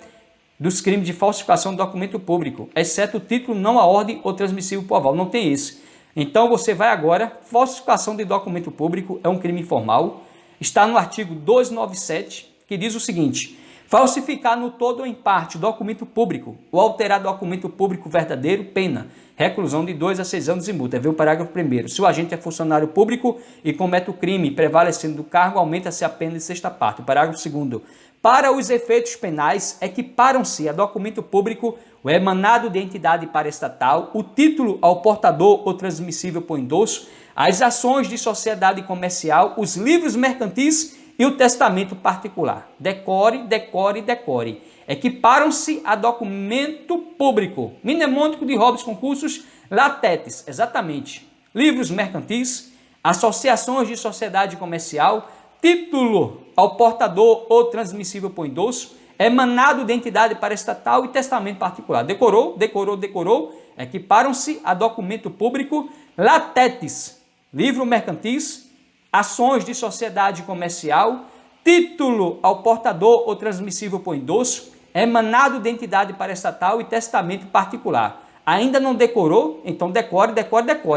dos crimes de falsificação do documento público, exceto o título, não a ordem ou transmissível por aval. Não tem esse. Então, você vai agora, falsificação de documento público é um crime informal. Está no artigo 297, que diz o seguinte: falsificar no todo ou em parte documento público ou alterar documento público verdadeiro, pena, reclusão de 2 a 6 anos e multa. Vê o parágrafo 1º. Se o agente é funcionário público e comete o crime prevalecendo do cargo, aumenta-se a pena de sexta parte. Parágrafo 2º. Para os efeitos penais, equiparam-se a documento público o emanado de entidade paraestatal, o título ao portador ou transmissível por endosso, as ações de sociedade comercial, os livros mercantis e o testamento particular. Decore, decore, decore. Equiparam-se a documento público. Mnemônico de Robes Concursos, Latetes, exatamente. Livros mercantis, associações de sociedade comercial, título ao portador ou transmissível por endosso, emanado de entidade paraestatal e testamento particular. Decorou? Equiparam-se a documento público latetes, livro mercantis, ações de sociedade comercial, título ao portador ou transmissível por endosso, emanado de entidade paraestatal e testamento particular. Ainda não decorou? Então decore.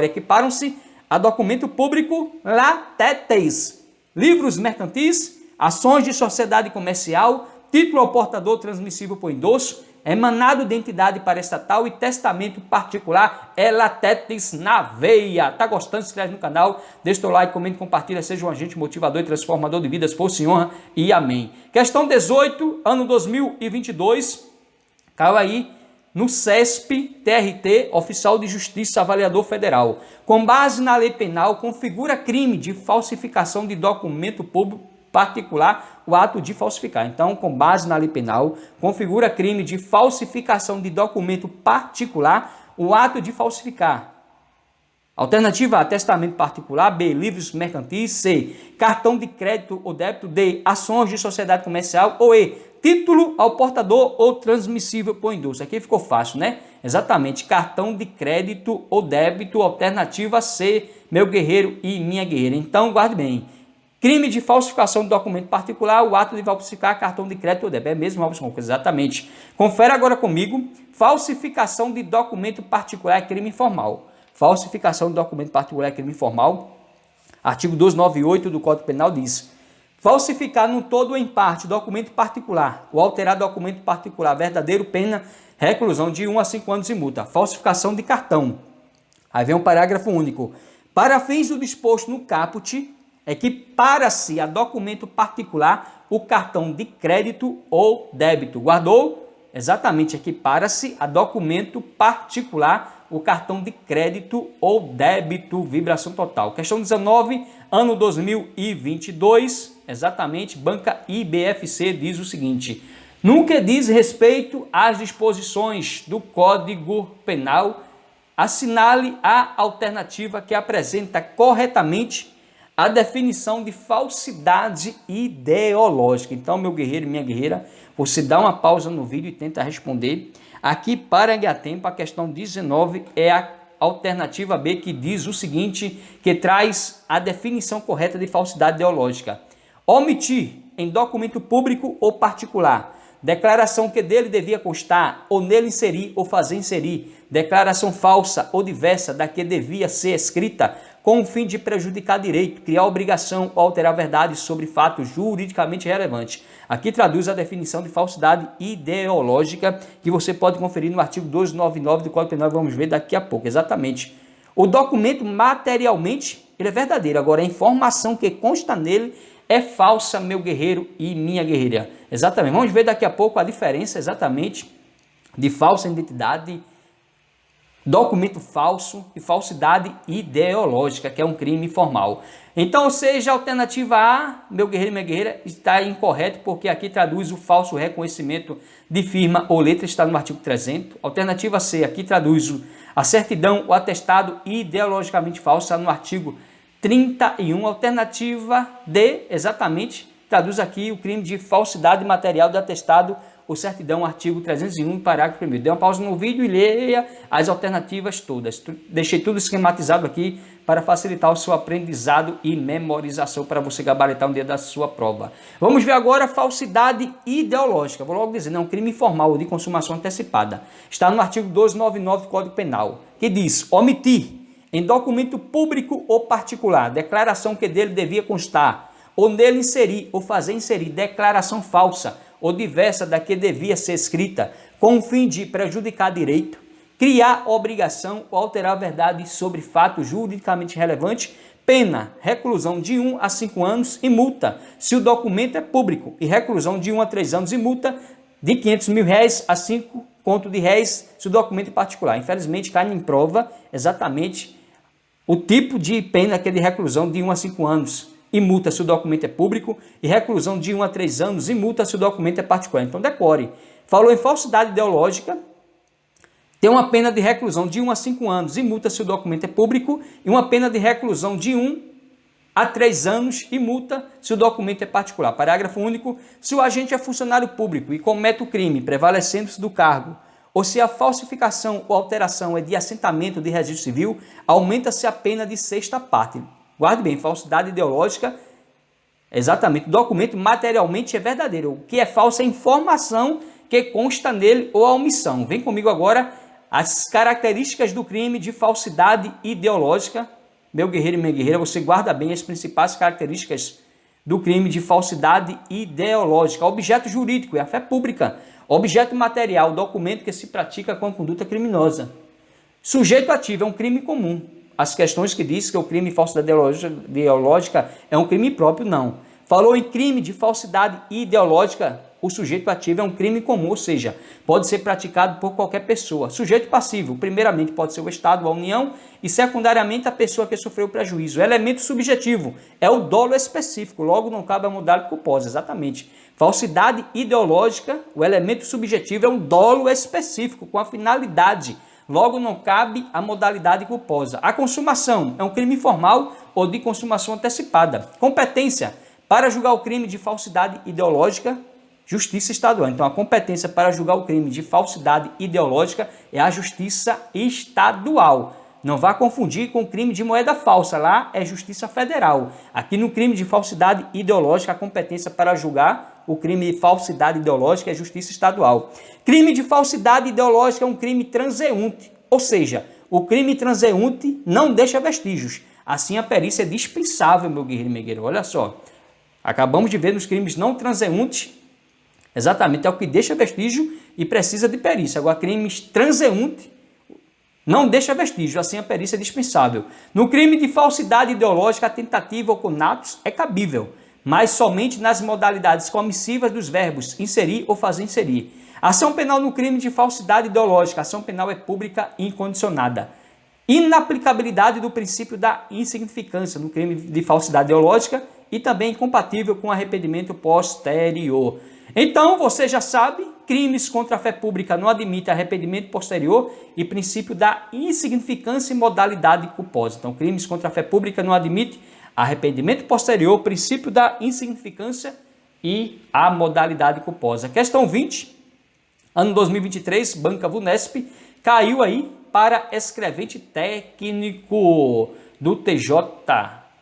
Equiparam-se a documento público latetes, livros mercantis, ações de sociedade comercial, título ao portador transmissível por endosso, emanado de entidade paraestatal e testamento particular, é latetes na veia. Tá gostando? Se inscreve no canal, deixa o teu like, comenta, compartilha, seja um agente motivador e transformador de vidas, força e honra e amém. Questão 18, ano 2022, caiu aí no CESP, TRT, Oficial de Justiça, Avaliador Federal. Com base na lei penal, configura crime de falsificação de documento público particular o ato de falsificar. Então, com base na lei penal, configura crime de falsificação de documento particular o ato de falsificar. Alternativa A, testamento particular. B, livros mercantis. C, cartão de crédito ou débito. D, ações de sociedade comercial. Ou E, título ao portador ou transmissível por endosso. Aqui ficou fácil, né? Exatamente, cartão de crédito ou débito. Alternativa C, meu guerreiro e minha guerreira. Então, guarde bem. Crime de falsificação de documento particular, o ato de falsificar cartão de crédito ou débito. É mesmo, Robson? Exatamente. Confere agora comigo. Falsificação de documento particular é crime informal. Falsificação de documento particular é crime informal. Artigo 298 do Código Penal diz: falsificar no todo ou em parte documento particular ou alterar documento particular verdadeiro, pena reclusão de 1 a 5 anos e multa. Falsificação de cartão. Aí vem um parágrafo único. Para fins do disposto no caput, equipara-se a documento particular o cartão de crédito ou débito. Guardou? Exatamente, equipara-se a documento particular o cartão de crédito ou débito. Vibração total. Questão 19, ano 2022, exatamente, banca IBFC diz o seguinte: no que diz respeito às disposições do Código Penal, assinale a alternativa que apresenta corretamente a definição de falsidade ideológica. Então, meu guerreiro e minha guerreira, você dá uma pausa no vídeo e tenta responder. Aqui, para ganhar tempo, a questão 19 é a alternativa B, que diz o seguinte, que traz a definição correta de falsidade ideológica. Omitir em documento público ou particular declaração que dele devia constar, ou nele inserir ou fazer inserir, declaração falsa ou diversa da que devia ser escrita, com o fim de prejudicar direito, criar obrigação ou alterar a verdade sobre fato juridicamente relevante. Aqui traduz a definição de falsidade ideológica, que você pode conferir no artigo 299 do Código Penal, vamos ver daqui a pouco. Exatamente. O documento materialmente ele é verdadeiro, agora a informação que consta nele é falsa, meu guerreiro e minha guerreira. Exatamente. Vamos ver daqui a pouco a diferença exatamente de falsa identidade, documento falso e falsidade ideológica, que é um crime formal. Então, ou seja, a alternativa A, meu guerreiro e minha guerreira, está incorreto, porque aqui traduz o falso reconhecimento de firma ou letra, está no artigo 300. Alternativa C, aqui traduz a certidão ou atestado ideologicamente falso, está no artigo 31. Alternativa D, exatamente, traduz aqui o crime de falsidade material de atestado ou certidão, artigo 301, parágrafo 1º. Dê uma pausa no vídeo e leia as alternativas todas. Deixei tudo esquematizado aqui para facilitar o seu aprendizado e memorização para você gabaritar um dia da sua prova. Vamos ver agora a falsidade ideológica. Vou logo dizer, não é um crime informal de consumação antecipada. Está no artigo 299 do Código Penal, que diz: omitir em documento público ou particular declaração que dele devia constar, ou nele inserir ou fazer inserir declaração falsa ou diversa da que devia ser escrita, com o fim de prejudicar direito, criar obrigação ou alterar a verdade sobre fato juridicamente relevante, pena, reclusão de 1 a 5 anos e multa, se o documento é público, e reclusão de 1 a 3 anos e multa de R$500 mil a 5 conto de réis, se o documento é particular. Infelizmente, cai em prova exatamente o tipo de pena que é de reclusão de 1 a 5 anos. E multa se o documento é público, e reclusão de 1 a 3 anos, e multa se o documento é particular. Então decore. Falou em falsidade ideológica, tem uma pena de reclusão de 1 a 5 anos, e multa se o documento é público, e uma pena de reclusão de 1 a 3 anos e multa se o documento é particular. Parágrafo único. Se o agente é funcionário público e comete o crime prevalecendo-se do cargo, ou se a falsificação ou alteração é de assentamento de registro civil, aumenta-se a pena de sexta parte. Guarde bem, falsidade ideológica, exatamente, o documento materialmente é verdadeiro. O que é falso é a informação que consta nele ou a omissão. Vem comigo agora as características do crime de falsidade ideológica. Meu guerreiro e minha guerreira, você guarda bem as principais características do crime de falsidade ideológica. Objeto jurídico é a fé pública. Objeto material, documento que se pratica com a conduta criminosa. Sujeito ativo é um crime comum. As questões que diz que o crime de falsidade ideológica é um crime próprio, não. Falou em crime de falsidade ideológica, o sujeito ativo é um crime comum, ou seja, pode ser praticado por qualquer pessoa. Sujeito passivo, primeiramente pode ser o Estado, a União, e secundariamente a pessoa que sofreu o prejuízo. Elemento subjetivo é o dolo específico, logo não cabe a modalidade culposa, exatamente. Falsidade ideológica, o elemento subjetivo é um dolo específico, com a finalidade, logo não cabe a modalidade culposa. A consumação é um crime formal ou de consumação antecipada. Competência para julgar o crime de falsidade ideológica, Justiça Estadual. Então, a competência para julgar o crime de falsidade ideológica é a Justiça Estadual. Não vá confundir com o crime de moeda falsa, lá é Justiça Federal. Aqui no crime de falsidade ideológica, a competência para julgar o crime de falsidade ideológica é Justiça Estadual. Crime de falsidade ideológica é um crime transeunte, ou seja, o crime transeunte não deixa vestígios. Assim, a perícia é dispensável, meu guerreiro e minha guerreira. Olha só, acabamos de ver nos crimes não transeuntes, exatamente, é o que deixa vestígio e precisa de perícia. Agora, crimes transeunte não deixa vestígio, assim a perícia é dispensável. No crime de falsidade ideológica, a tentativa ou conatos é cabível, mas somente nas modalidades comissivas dos verbos inserir ou fazer inserir. Ação penal no crime de falsidade ideológica, ação penal é pública e incondicionada. Inaplicabilidade do princípio da insignificância no crime de falsidade ideológica e também incompatível com arrependimento posterior. Então, você já sabe, crimes contra a fé pública não admitem arrependimento posterior e princípio da insignificância e modalidade culposa. Então, crimes contra a fé pública não admitem arrependimento posterior, princípio da insignificância e a modalidade culposa. Questão 20, ano 2023, Banca Vunesp, caiu aí para escrevente técnico do TJ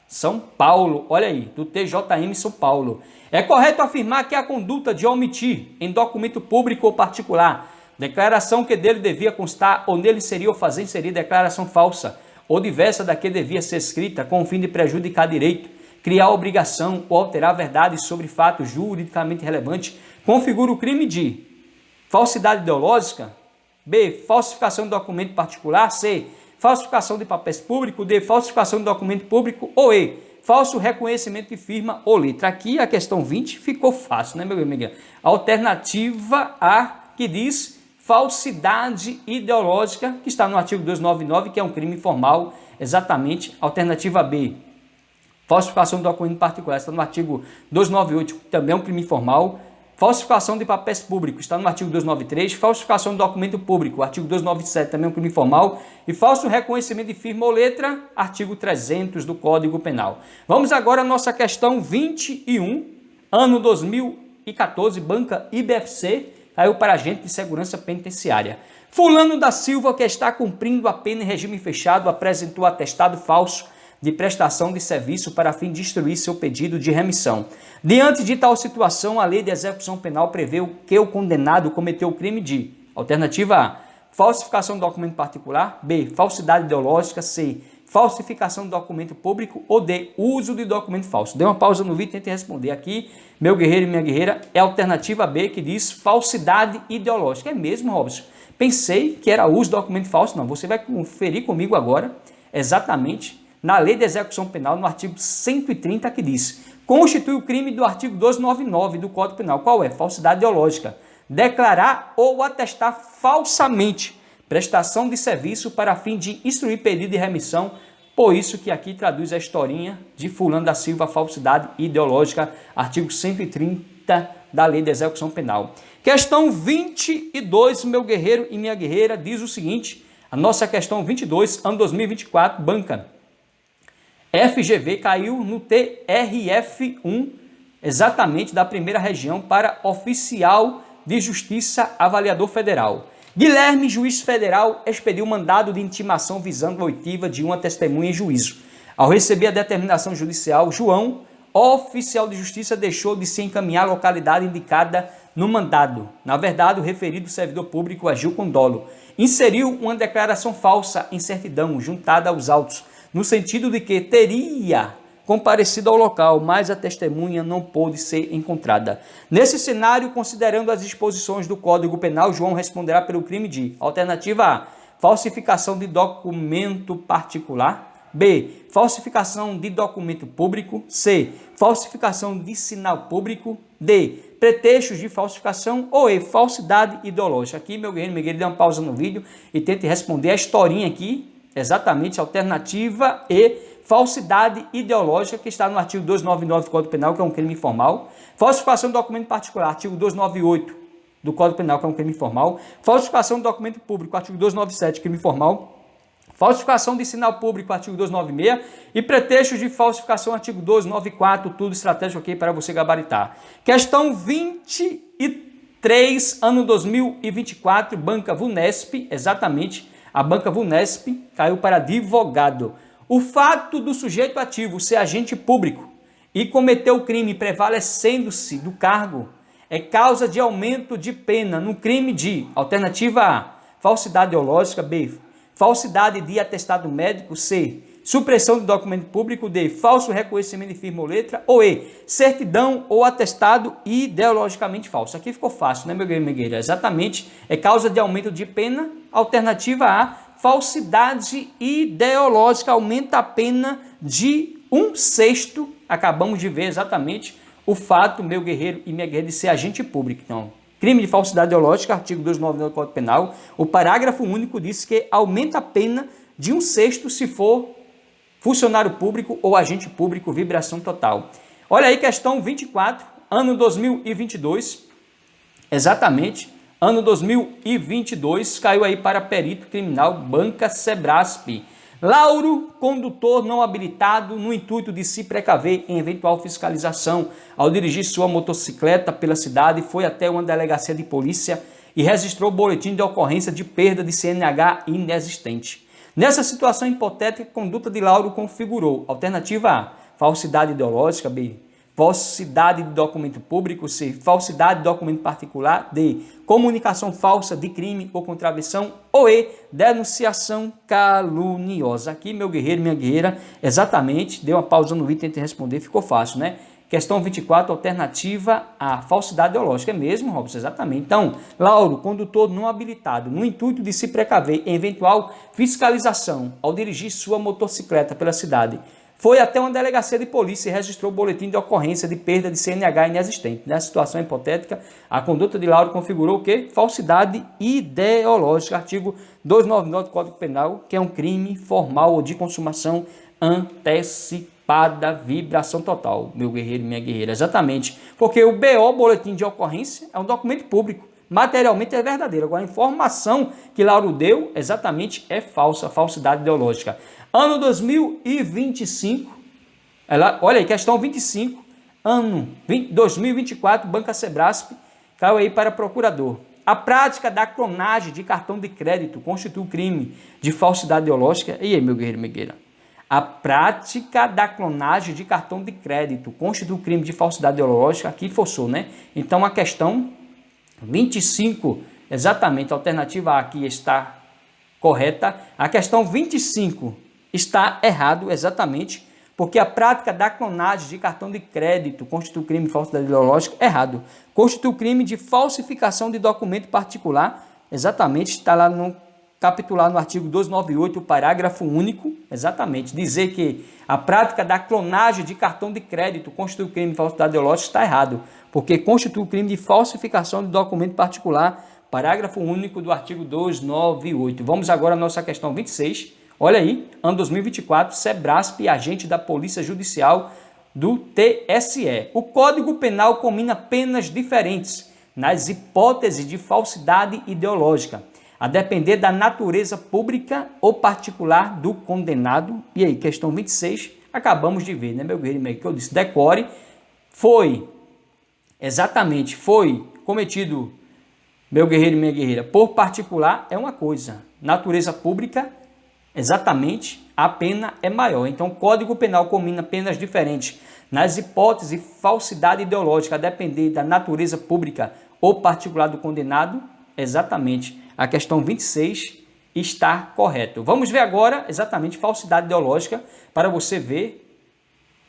São Paulo, olha aí, do TJM São Paulo. É correto afirmar que a conduta de omitir em documento público ou particular declaração que dele devia constar ou nele seria ou fazer inserir declaração falsa ou diversa da que devia ser escrita com o fim de prejudicar direito, criar obrigação ou alterar a verdade sobre fato juridicamente relevante, configura o crime de falsidade ideológica, B, falsificação de documento particular, C, falsificação de papéis públicos, D, falsificação de documento público, ou E, falso reconhecimento de firma ou letra. Aqui a questão 20 ficou fácil, né, meu amigo? Alternativa A, que diz falsidade ideológica, que está no artigo 299, que é um crime formal, exatamente. Alternativa B, falsificação de documento particular, está no artigo 298, que também é um crime formal. Falsificação de papéis públicos, está no artigo 293. Falsificação de documento público, artigo 297, também é um crime formal. E falso reconhecimento de firma ou letra, artigo 300 do Código Penal. Vamos agora à nossa questão 21, ano 2014, Banca IBFC, caiu para agente de segurança penitenciária. Fulano da Silva, que está cumprindo a pena em regime fechado, apresentou atestado falso de prestação de serviço para fim de instruir seu pedido de remissão. Diante de tal situação, a lei de execução penal prevê que o condenado cometeu o crime de: alternativa A, falsificação de documento particular, B, falsidade ideológica, C, falsificação de documento público, ou D, uso de documento falso. Dê uma pausa no vídeo e tente responder. Aqui, meu guerreiro e minha guerreira, é a alternativa B, que diz falsidade ideológica. É mesmo, Robson? Pensei que era uso de documento falso. Não, você vai conferir comigo agora, exatamente, na lei de execução penal, no artigo 130, que diz: constitui o crime do artigo 299 do Código Penal. Qual é? Falsidade ideológica. Declarar ou atestar falsamente prestação de serviço para fim de instruir pedido de remissão. Por isso que aqui traduz a historinha de Fulano da Silva, falsidade ideológica, artigo 130 da lei de execução penal. Questão 22, meu guerreiro e minha guerreira, diz o seguinte, a nossa questão 22, ano 2024, banca. FGV caiu no TRF1, exatamente da primeira região, para oficial de justiça avaliador federal. Guilherme, juiz federal, expediu mandado de intimação visando a oitiva de uma testemunha em juízo. Ao receber a determinação judicial, João, oficial de justiça, deixou de se encaminhar à localidade indicada no mandado. Na verdade, o referido servidor público agiu com dolo. Inseriu uma declaração falsa em certidão, juntada aos autos, no sentido de que teria comparecido ao local, mas a testemunha não pôde ser encontrada. Nesse cenário, considerando as disposições do Código Penal, João responderá pelo crime de alternativa A, falsificação de documento particular, B, falsificação de documento público, C, falsificação de sinal público, D, pretextos de falsificação ou E, falsidade ideológica. Aqui, meu guerreiro, dê uma pausa no vídeo e tente responder a historinha aqui, exatamente, alternativa E, falsidade ideológica, que está no artigo 299 do Código Penal, que é um crime informal. Falsificação de documento particular, artigo 298 do Código Penal, que é um crime informal. Falsificação de documento público, artigo 297, crime formal. Falsificação de sinal público, artigo 296. E pretextos de falsificação, artigo 294, tudo estratégico aqui para você gabaritar. Questão 23, ano 2024, Banca Vunesp, exatamente, a Banca Vunesp caiu para advogado. O fato do sujeito ativo ser agente público e cometer o crime prevalecendo-se do cargo é causa de aumento de pena no crime de alternativa A, falsidade ideológica, B, falsidade de atestado médico, C, supressão de documento público, D, falso reconhecimento de firma ou letra, ou E, certidão ou atestado ideologicamente falso. Aqui ficou fácil, né, meu guerreiro? Exatamente, é causa de aumento de pena, alternativa A, falsidade ideológica, aumenta a pena de 1/6. Acabamos de ver exatamente o fato, meu guerreiro e minha guerreira, de ser agente público. Então, crime de falsidade ideológica, artigo 299 do Código Penal, o parágrafo único diz que aumenta a pena de 1/6 se for funcionário público ou agente público, vibração total. Olha aí, questão 24, ano 2022, exatamente, ano 2022, caiu aí para perito criminal, Banca Sebrasp. Lauro, condutor não habilitado, no intuito de se precaver em eventual fiscalização, ao dirigir sua motocicleta pela cidade, foi até uma delegacia de polícia e registrou boletim de ocorrência de perda de CNH inexistente. Nessa situação hipotética, a conduta de Lauro configurou alternativa A, falsidade ideológica, B, falsidade de documento público, C, falsidade de documento particular, D, comunicação falsa de crime ou contravenção, ou E, denunciação caluniosa. Aqui, meu guerreiro, minha guerreira, exatamente, deu uma pausa no vídeo, tentei responder, ficou fácil, né? Questão 24, alternativa A, falsidade ideológica. É mesmo, Robson? Exatamente. Então, Lauro, condutor não habilitado, no intuito de se precaver em eventual fiscalização, ao dirigir sua motocicleta pela cidade, foi até uma delegacia de polícia e registrou o boletim de ocorrência de perda de CNH inexistente. Nessa situação hipotética, a conduta de Lauro configurou o quê? Falsidade ideológica, artigo 299 do Código Penal, que é um crime formal ou de consumação antecipada, vibração total, meu guerreiro e minha guerreira. Exatamente, porque o BO, boletim de ocorrência, é um documento público. Materialmente é verdadeiro. Agora, a informação que Lauro deu, exatamente, é falsa, falsidade ideológica. Ano 2025, olha aí, questão 25, ano 2024, Banca Sebrasp, caiu aí para procurador. A prática da clonagem de cartão de crédito constitui crime de falsidade ideológica. E aí, meu guerreiro, minha guerreira? A prática da clonagem de cartão de crédito constitui crime de falsidade ideológica. Aqui forçou, né? Então, a questão 25, exatamente, a alternativa A aqui está correta. A questão 25 está errado, exatamente, porque a prática da clonagem de cartão de crédito constitui crime de falsidade ideológica, errado. Constitui crime de falsificação de documento particular, exatamente, está lá no capitular no artigo 298, o parágrafo único, exatamente, dizer que a prática da clonagem de cartão de crédito constitui crime de falsidade ideológica está errado, porque constitui crime de falsificação de documento particular, parágrafo único do artigo 298. Vamos agora à nossa questão 26. Olha aí, ano 2024, Sebrasp, agente da Polícia Judicial do TSE. O Código Penal combina penas diferentes nas hipóteses de falsidade ideológica, a depender da natureza pública ou particular do condenado. E aí, questão 26, acabamos de ver, né, meu guerreiro e minha guerreira, que eu disse, decore, foi cometido, meu guerreiro e minha guerreira, por particular é uma coisa, natureza pública, exatamente, a pena é maior. Então, o Código Penal combina penas diferentes nas hipóteses de falsidade ideológica, a depender da natureza pública ou particular do condenado, exatamente, a questão 26 está correto. Vamos ver agora exatamente falsidade ideológica para você ver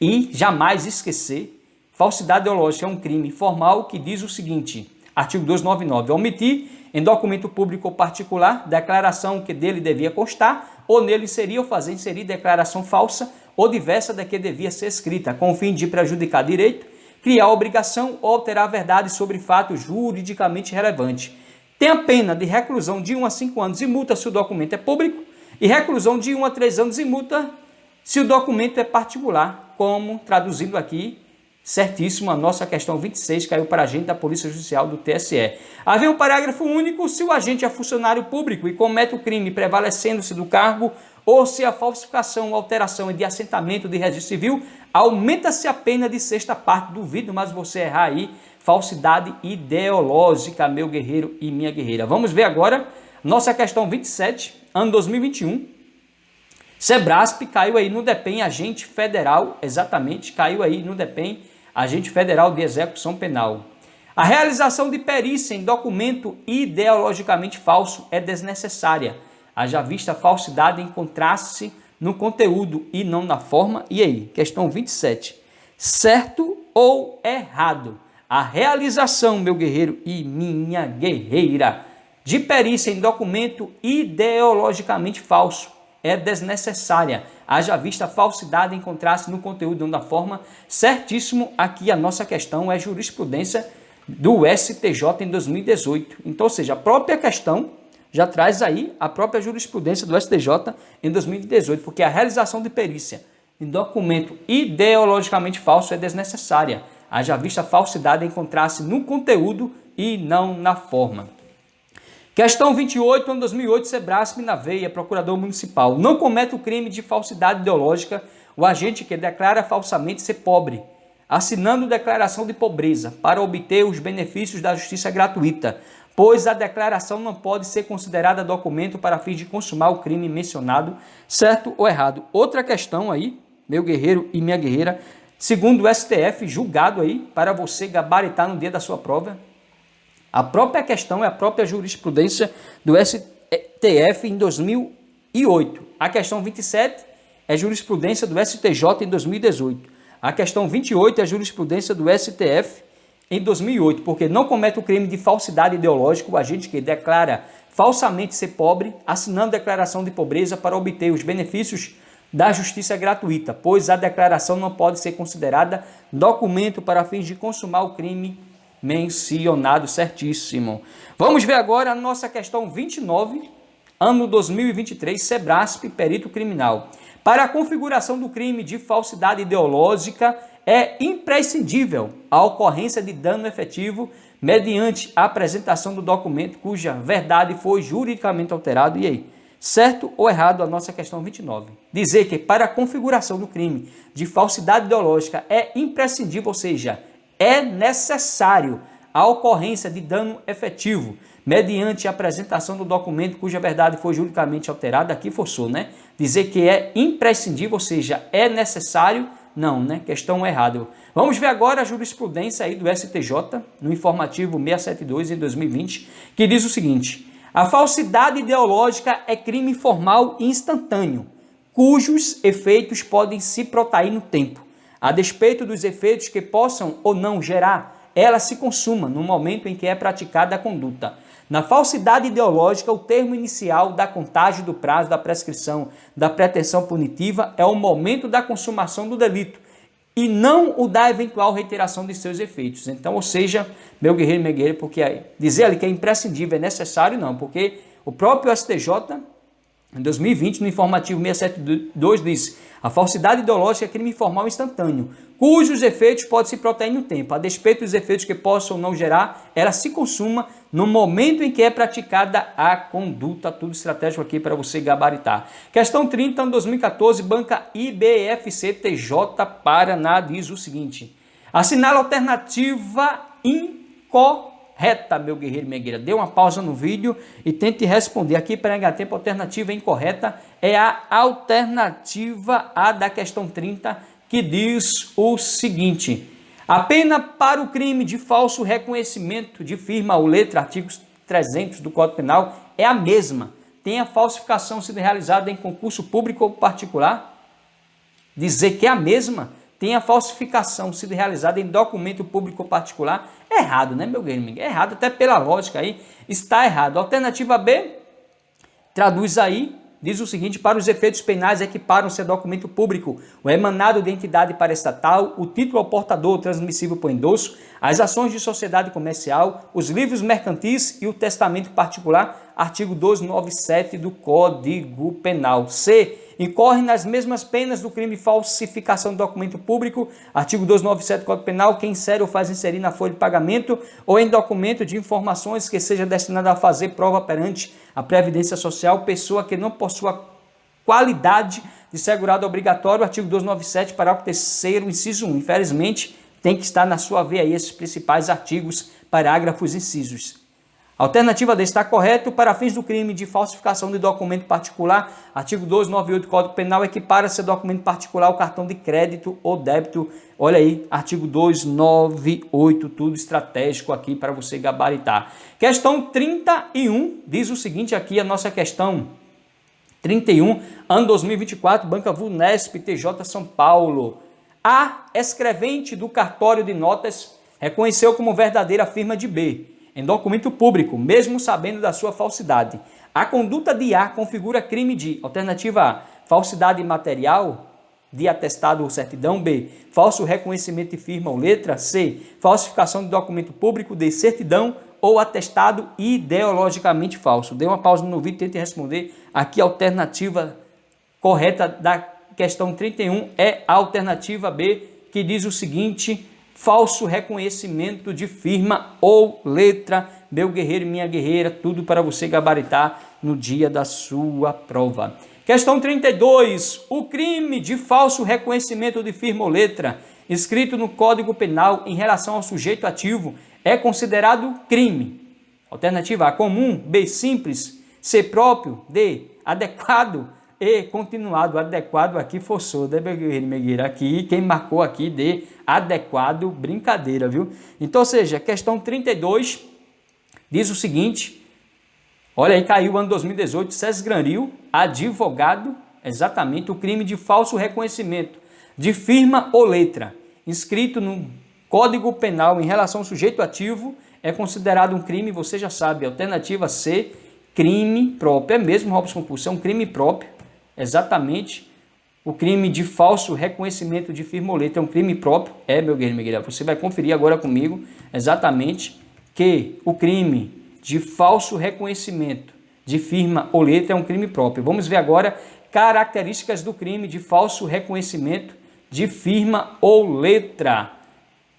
e jamais esquecer. Falsidade ideológica é um crime formal que diz o seguinte, artigo 299, omitir em documento público ou particular declaração que dele devia constar ou nele inserir ou fazer inserir declaração falsa ou diversa da que devia ser escrita, com o fim de prejudicar direito, criar obrigação ou alterar a verdade sobre fato juridicamente relevante. Tem a pena de reclusão de 1 a 5 anos e multa se o documento é público e reclusão de 1 a 3 anos e multa se o documento é particular, como traduzindo aqui, certíssimo, a nossa questão 26 caiu para a agente da Polícia Judicial do TSE. Havia um parágrafo único, se o agente é funcionário público e comete o crime prevalecendo-se do cargo ou se a falsificação ou alteração é de assentamento de registro civil, aumenta-se a pena de sexta parte. Duvido, mas você errar aí, falsidade ideológica, meu guerreiro e minha guerreira. Vamos ver agora nossa questão 27, ano 2021. Sebrasp caiu aí no DEPEN, agente federal, exatamente, caiu aí no DEPEN, agente federal de execução penal. A realização de perícia em documento ideologicamente falso é desnecessária. Haja vista falsidade encontrar-se no conteúdo e não na forma. E aí, questão 27. Certo ou errado? A realização, meu guerreiro e minha guerreira, de perícia em documento ideologicamente falso é desnecessária. Haja vista falsidade encontrar-se no conteúdo e não na forma. Certíssimo, aqui a nossa questão é jurisprudência do STJ em 2018. Então, ou seja, a própria questão já traz aí a própria jurisprudência do STJ em 2018, porque a realização de perícia em documento ideologicamente falso é desnecessária. Haja vista falsidade encontrar-se no conteúdo e não na forma. Questão 28, ano 2008, Sebrasp na veia, procurador municipal. Não comete o crime de falsidade ideológica o agente que declara falsamente ser pobre, assinando declaração de pobreza para obter os benefícios da justiça gratuita, pois a declaração não pode ser considerada documento para fins de consumar o crime mencionado, certo ou errado. Outra questão aí, meu guerreiro e minha guerreira, segundo o STF, julgado aí para você gabaritar no dia da sua prova. A própria questão é a própria jurisprudência do STF em 2008. A questão 27 é jurisprudência do STJ em 2018. A questão 28 é jurisprudência do STF em 2008, porque não comete o crime de falsidade ideológica o agente que declara falsamente ser pobre, assinando declaração de pobreza para obter os benefícios da justiça gratuita, pois a declaração não pode ser considerada documento para fins de consumar o crime mencionado, certíssimo. Vamos ver agora a nossa questão 29, ano 2023, Sebrasp, perito criminal. Para a configuração do crime de falsidade ideológica, é imprescindível a ocorrência de dano efetivo mediante a apresentação do documento cuja verdade foi juridicamente alterada. E aí, certo ou errado a nossa questão 29? Dizer que para a configuração do crime de falsidade ideológica é imprescindível, ou seja, é necessário a ocorrência de dano efetivo mediante a apresentação do documento cuja verdade foi juridicamente alterada. Aqui forçou, né? Dizer que é imprescindível, ou seja, é necessário, não, né? Questão errada. Vamos ver agora a jurisprudência aí do STJ, no informativo 672 em 2020, que diz o seguinte: a falsidade ideológica é crime formal e instantâneo, cujos efeitos podem se protrair no tempo. A despeito dos efeitos que possam ou não gerar, ela se consuma no momento em que é praticada a conduta. Na falsidade ideológica, o termo inicial da contagem do prazo da prescrição da pretensão punitiva é o momento da consumação do delito e não o da eventual reiteração de seus efeitos. Então, ou seja, meu guerreiro e minha guerreira, porque dizer ali que é imprescindível, é necessário, não, porque o próprio STJ, em 2020, no informativo 672, diz: a falsidade ideológica é crime formal instantâneo, cujos efeitos podem se protrair no tempo. A despeito dos efeitos que possam ou não gerar, ela se consuma no momento em que é praticada a conduta. Tudo estratégico aqui para você gabaritar. Questão 30, ano 2014, banca IBFC TJ Paraná diz o seguinte: assinala a alternativa incorreta, meu guerreiro e minha guerreira. Dê uma pausa no vídeo e tente responder aqui para ganhar tempo. A alternativa incorreta é a alternativa A da questão 30, que diz o seguinte: a pena para o crime de falso reconhecimento de firma ou letra, artigos 300 do Código Penal, é a mesma. Tem a falsificação sido realizada em concurso público ou particular? Dizer que é a mesma, tem a falsificação sido realizada em documento público ou particular? É errado, né, meu guerreiro? É errado, até pela lógica aí, está errado. Alternativa B, traduz aí, diz o seguinte: para os efeitos penais equiparam-se a documento público o emanado de entidade paraestatal, o título ao portador transmissível por endosso, as ações de sociedade comercial, os livros mercantis e o testamento particular, artigo 297 do Código Penal. C, incorre nas mesmas penas do crime de falsificação de documento público, artigo 297 do Código Penal, quem insere ou faz inserir na folha de pagamento ou em documento de informações que seja destinado a fazer prova perante a Previdência Social, pessoa que não possua qualidade de segurado obrigatório, artigo 297, parágrafo 3º, inciso 1. Infelizmente, tem que estar na sua veia aí esses principais artigos, parágrafos, incisos. Alternativa D está correto. Para fins do crime de falsificação de documento particular, artigo 298 do Código Penal, equipara-se a documento particular o cartão de crédito ou débito. Olha aí, artigo 298, tudo estratégico aqui para você gabaritar. Questão 31 diz o seguinte aqui, a nossa questão 31, ano 2024, Banca Vunesp, TJ São Paulo. A escrevente do cartório de notas reconheceu como verdadeira a firma de B em documento público, mesmo sabendo da sua falsidade. A conduta de A configura crime de: alternativa A, falsidade material de atestado ou certidão. B, falso reconhecimento de firma ou letra. C, falsificação de documento público. D, certidão ou atestado ideologicamente falso. Dê uma pausa no vídeo e tente responder. Aqui a alternativa correta da questão 31 é a alternativa B, que diz o seguinte: falso reconhecimento de firma ou letra. Meu guerreiro e minha guerreira, tudo para você gabaritar no dia da sua prova. Questão 32. O crime de falso reconhecimento de firma ou letra escrito no Código Penal em relação ao sujeito ativo é considerado crime. Alternativa A, comum. B, simples. C, próprio. D, adequado. E continuado. Adequado aqui forçou, né, meu guerreiro e minha guerreira? Aqui, quem marcou aqui de adequado, brincadeira, viu? Então, ou seja, questão 32 diz o seguinte: olha aí, caiu o ano 2018, César Granil, advogado, exatamente, o crime de falso reconhecimento de firma ou letra inscrito no Código Penal em relação ao sujeito ativo é considerado um crime, você já sabe. Alternativa C, crime próprio. É mesmo, Robson Compulso, é um crime próprio, exatamente. O crime de falso reconhecimento de firma ou letra é um crime próprio. É, meu guerreiro, minha guerreira, você vai conferir agora comigo exatamente que o crime de falso reconhecimento de firma ou letra é um crime próprio. Vamos ver agora características do crime de falso reconhecimento de firma ou letra.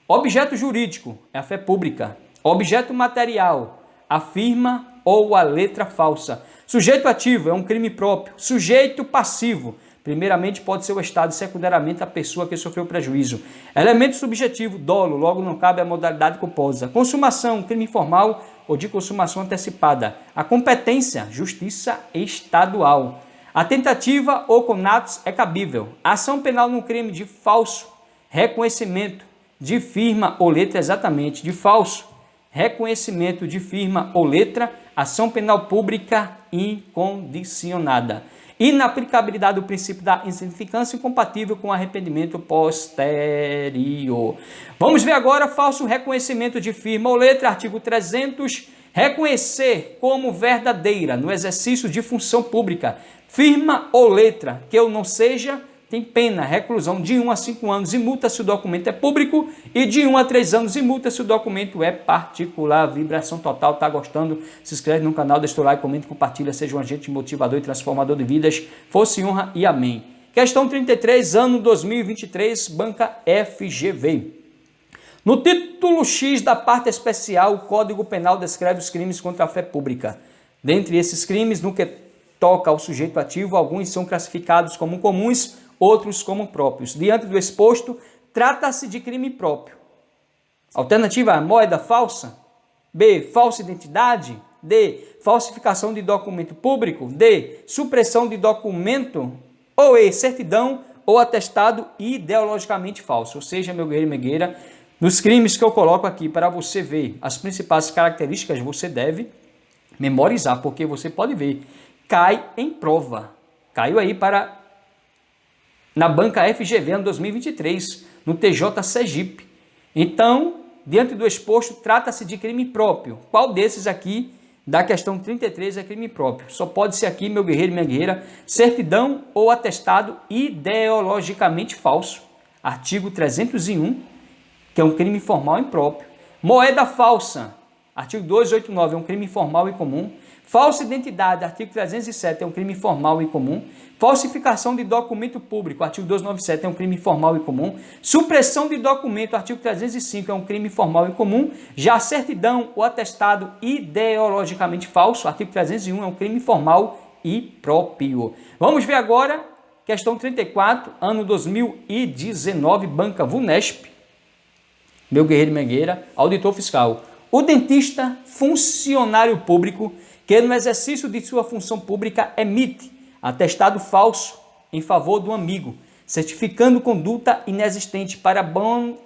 Objeto jurídico é a fé pública. Objeto material, a firma ou a letra falsa. Sujeito ativo é um crime próprio. Sujeito passivo, primeiramente pode ser o Estado, secundariamente a pessoa que sofreu prejuízo. Elemento subjetivo, dolo, logo não cabe a modalidade culposa. Consumação, crime informal ou de consumação antecipada. A competência, justiça estadual. A tentativa ou conatos é cabível. A ação penal no crime de falso reconhecimento de firma ou letra, exatamente, de falso reconhecimento de firma ou letra, ação penal pública incondicionada. Inaplicabilidade do princípio da insignificância incompatível com arrependimento posterior. Vamos ver agora falso reconhecimento de firma ou letra, artigo 300. Reconhecer como verdadeira no exercício de função pública firma ou letra que eu não seja, tem pena, reclusão de 1 a 5 anos e multa se o documento é público e de 1 a 3 anos e multa se o documento é particular. Vibração total, tá gostando? Se inscreve no canal, deixa o like, comenta, compartilha, seja um agente motivador e transformador de vidas. Força e honra e amém. Questão 33, ano 2023, banca FGV. No título X da parte especial, o Código Penal descreve os crimes contra a fé pública. Dentre esses crimes, no que toca ao sujeito ativo, alguns são classificados como comuns, outros como próprios. Diante do exposto, trata-se de crime próprio. Alternativa A, moeda falsa. B, falsa identidade. D, falsificação de documento público. D, supressão de documento. Ou E, certidão ou atestado ideologicamente falso. Ou seja, meu guerreiro e minha guerreira, nos crimes que eu coloco aqui para você ver as principais características, você deve memorizar, porque você pode ver, cai em prova. Caiu aí na banca FGV ano 2023, no TJ Sergipe. Então, diante do exposto, trata-se de crime próprio. Qual desses aqui, da questão 33, é crime próprio? Só pode ser aqui, meu guerreiro e minha guerreira, certidão ou atestado ideologicamente falso. Artigo 301, que é um crime formal impróprio. Moeda falsa, artigo 289, é um crime formal e comum. Falsa identidade, artigo 307, é um crime formal e comum. Falsificação de documento público, artigo 297, é um crime formal e comum. Supressão de documento, artigo 305, é um crime formal e comum. Já certidão ou atestado ideologicamente falso, artigo 301, é um crime formal e próprio. Vamos ver agora, questão 34, ano 2019, banca VUNESP. Meu guerreiro e minha guerreira, auditor fiscal. O dentista, funcionário público, que no exercício de sua função pública emite atestado falso em favor do amigo, certificando conduta inexistente para